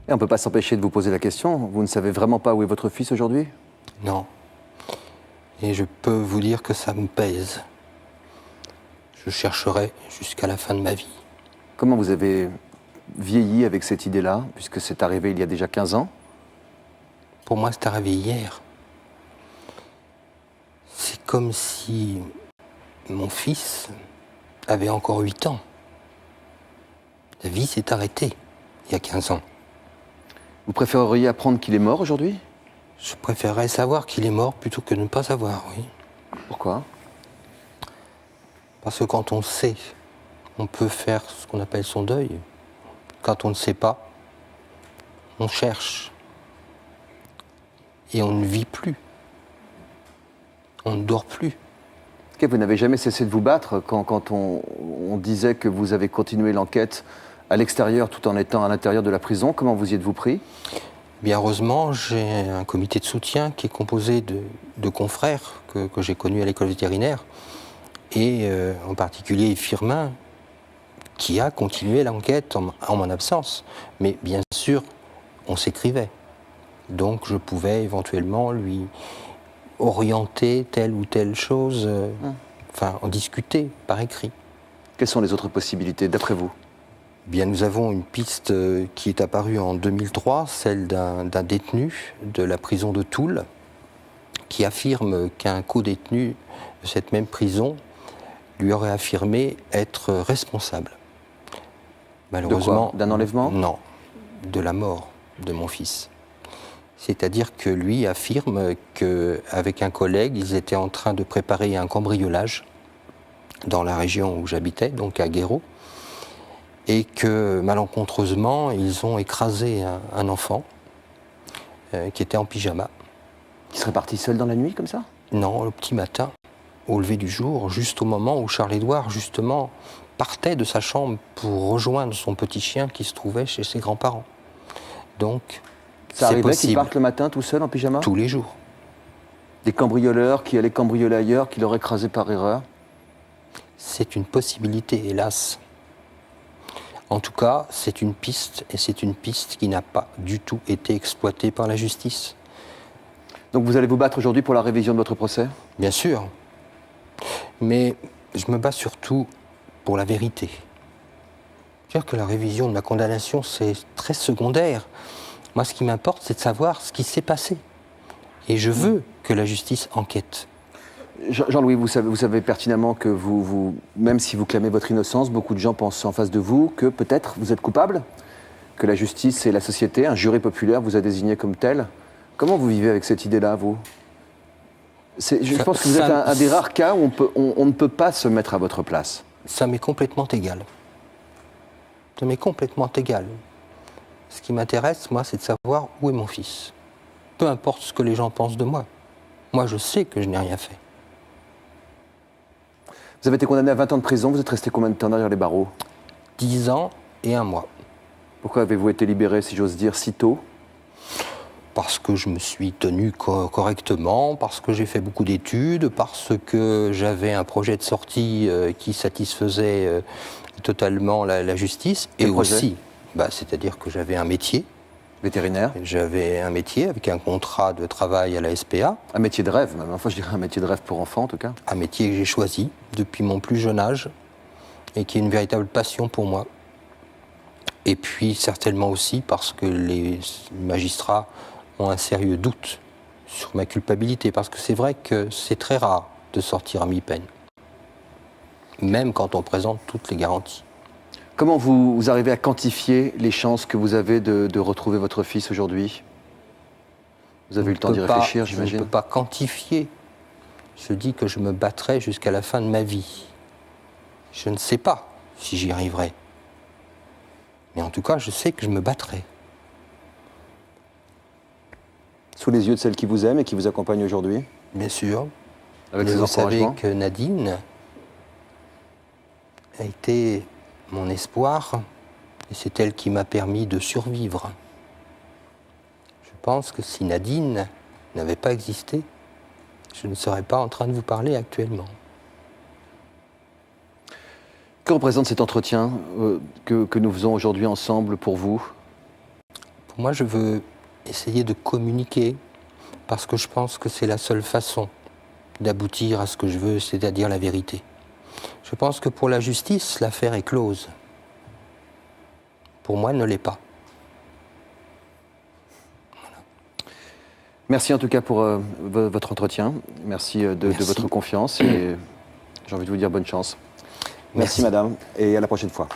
Et on ne peut pas s'empêcher de vous poser la question, vous ne savez vraiment pas où est votre fils aujourd'hui ? Non. Et je peux vous dire que ça me pèse. Je chercherai jusqu'à la fin de ma vie. Comment vous avez vieilli avec cette idée-là, puisque c'est arrivé il y a déjà 15 ans ? Pour moi, c'est arrivé hier. C'est comme si mon fils avait encore 8 ans. La vie s'est arrêtée il y a 15 ans. Vous préféreriez apprendre qu'il est mort aujourd'hui ? Je préférerais savoir qu'il est mort plutôt que de ne pas savoir, oui. Pourquoi ? Parce que quand on sait, on peut faire ce qu'on appelle son deuil. Quand on ne sait pas, on cherche. Et on ne vit plus. On ne dort plus. Vous n'avez jamais cessé de vous battre quand on disait que vous avez continué l'enquête à l'extérieur tout en étant à l'intérieur de la prison. Comment vous y êtes-vous pris ? Bien heureusement, j'ai un comité de soutien qui est composé de confrères que j'ai connus à l'école vétérinaire, et en particulier Firmin, qui a continué l'enquête en mon absence. Mais bien sûr, on s'écrivait. Donc je pouvais éventuellement lui orienter telle ou telle chose, enfin en discuter par écrit. Quelles sont les autres possibilités d'après vous ? Bien, nous avons une piste qui est apparue en 2003, celle d'un détenu de la prison de Toul, qui affirme qu'un co-détenu de cette même prison lui aurait affirmé être responsable. Malheureusement, de quoi ? D'un enlèvement ? Non, de la mort de mon fils. C'est-à-dire que lui affirme qu'avec un collègue, ils étaient en train de préparer un cambriolage dans la région où j'habitais, donc à Guéraud, et que malencontreusement, ils ont écrasé un enfant qui était en pyjama. Qui serait parti seul dans la nuit, comme ça ? Non, le petit matin, au lever du jour, juste au moment où Charles-Édouard, justement, partait de sa chambre pour rejoindre son petit chien qui se trouvait chez ses grands-parents. Donc, ça c'est arrivait possible. qu'il parte le matin tout seul en pyjama ? Tous les jours. Des cambrioleurs qui allaient cambrioler ailleurs, qui l'auraient écrasé par erreur ? C'est une possibilité, hélas. En tout cas, c'est une piste, et c'est une piste qui n'a pas du tout été exploitée par la justice. Donc vous allez vous battre aujourd'hui pour la révision de votre procès ? Bien sûr. Mais je me bats surtout pour la vérité. C'est-à-dire que la révision de ma condamnation, c'est très secondaire. Moi, ce qui m'importe, c'est de savoir ce qui s'est passé. Et je veux que la justice enquête. Jean-Louis, vous savez pertinemment que même si vous clamez votre innocence, beaucoup de gens pensent en face de vous que peut-être vous êtes coupable, que la justice et la société, un jury populaire vous a désigné comme tel. Comment vous vivez avec cette idée-là, vous ? Je pense que vous êtes un des rares cas où on ne peut pas se mettre à votre place. Ça m'est complètement égal. Ça m'est complètement égal. Ce qui m'intéresse, moi, c'est de savoir où est mon fils. Peu importe ce que les gens pensent de moi. Moi, je sais que je n'ai rien fait. Vous avez été condamné à 20 ans de prison, vous êtes resté combien de temps derrière les barreaux ? 10 ans et 1 mois. Pourquoi avez-vous été libéré, si j'ose dire, si tôt ? Parce que je me suis tenu correctement, parce que j'ai fait beaucoup d'études, parce que j'avais un projet de sortie qui satisfaisait totalement la justice. Quel et projet ? aussi, c'est-à-dire que j'avais un métier. Vétérinaire ? J'avais un métier avec un contrat de travail à la SPA. Un métier de rêve, même. Enfin, je dirais un métier de rêve pour enfants, en tout cas. Un métier que j'ai choisi depuis mon plus jeune âge et qui est une véritable passion pour moi. Et puis, certainement aussi parce que les magistrats ont un sérieux doute sur ma culpabilité. Parce que c'est vrai que c'est très rare de sortir à mi-peine. Même quand on présente toutes les garanties. Comment vous arrivez à quantifier les chances que vous avez de retrouver votre fils aujourd'hui? Vous avez eu le temps d'y réfléchir, j'imagine? Je ne peux pas quantifier. Je dis que je me battrai jusqu'à la fin de ma vie. Je ne sais pas si j'y arriverai. Mais en tout cas, je sais que je me battrai. Sous les yeux de celle qui vous aime et qui vous accompagne aujourd'hui? Bien sûr. Avec Mais ses vous savez encouragements? que Nadine a été mon espoir et c'est elle qui m'a permis de survivre. Je pense que si Nadine n'avait pas existé, je ne serais pas en train de vous parler actuellement. Que représente cet entretien que nous faisons aujourd'hui ensemble pour vous? Pour moi, je veux essayer de communiquer parce que je pense que c'est la seule façon d'aboutir à ce que je veux, c'est-à-dire la vérité. Je pense que pour la justice, l'affaire est close. Pour moi, elle ne l'est pas. Merci en tout cas pour votre entretien. Merci de votre confiance et j'ai envie de vous dire bonne chance. Merci madame et à la prochaine fois.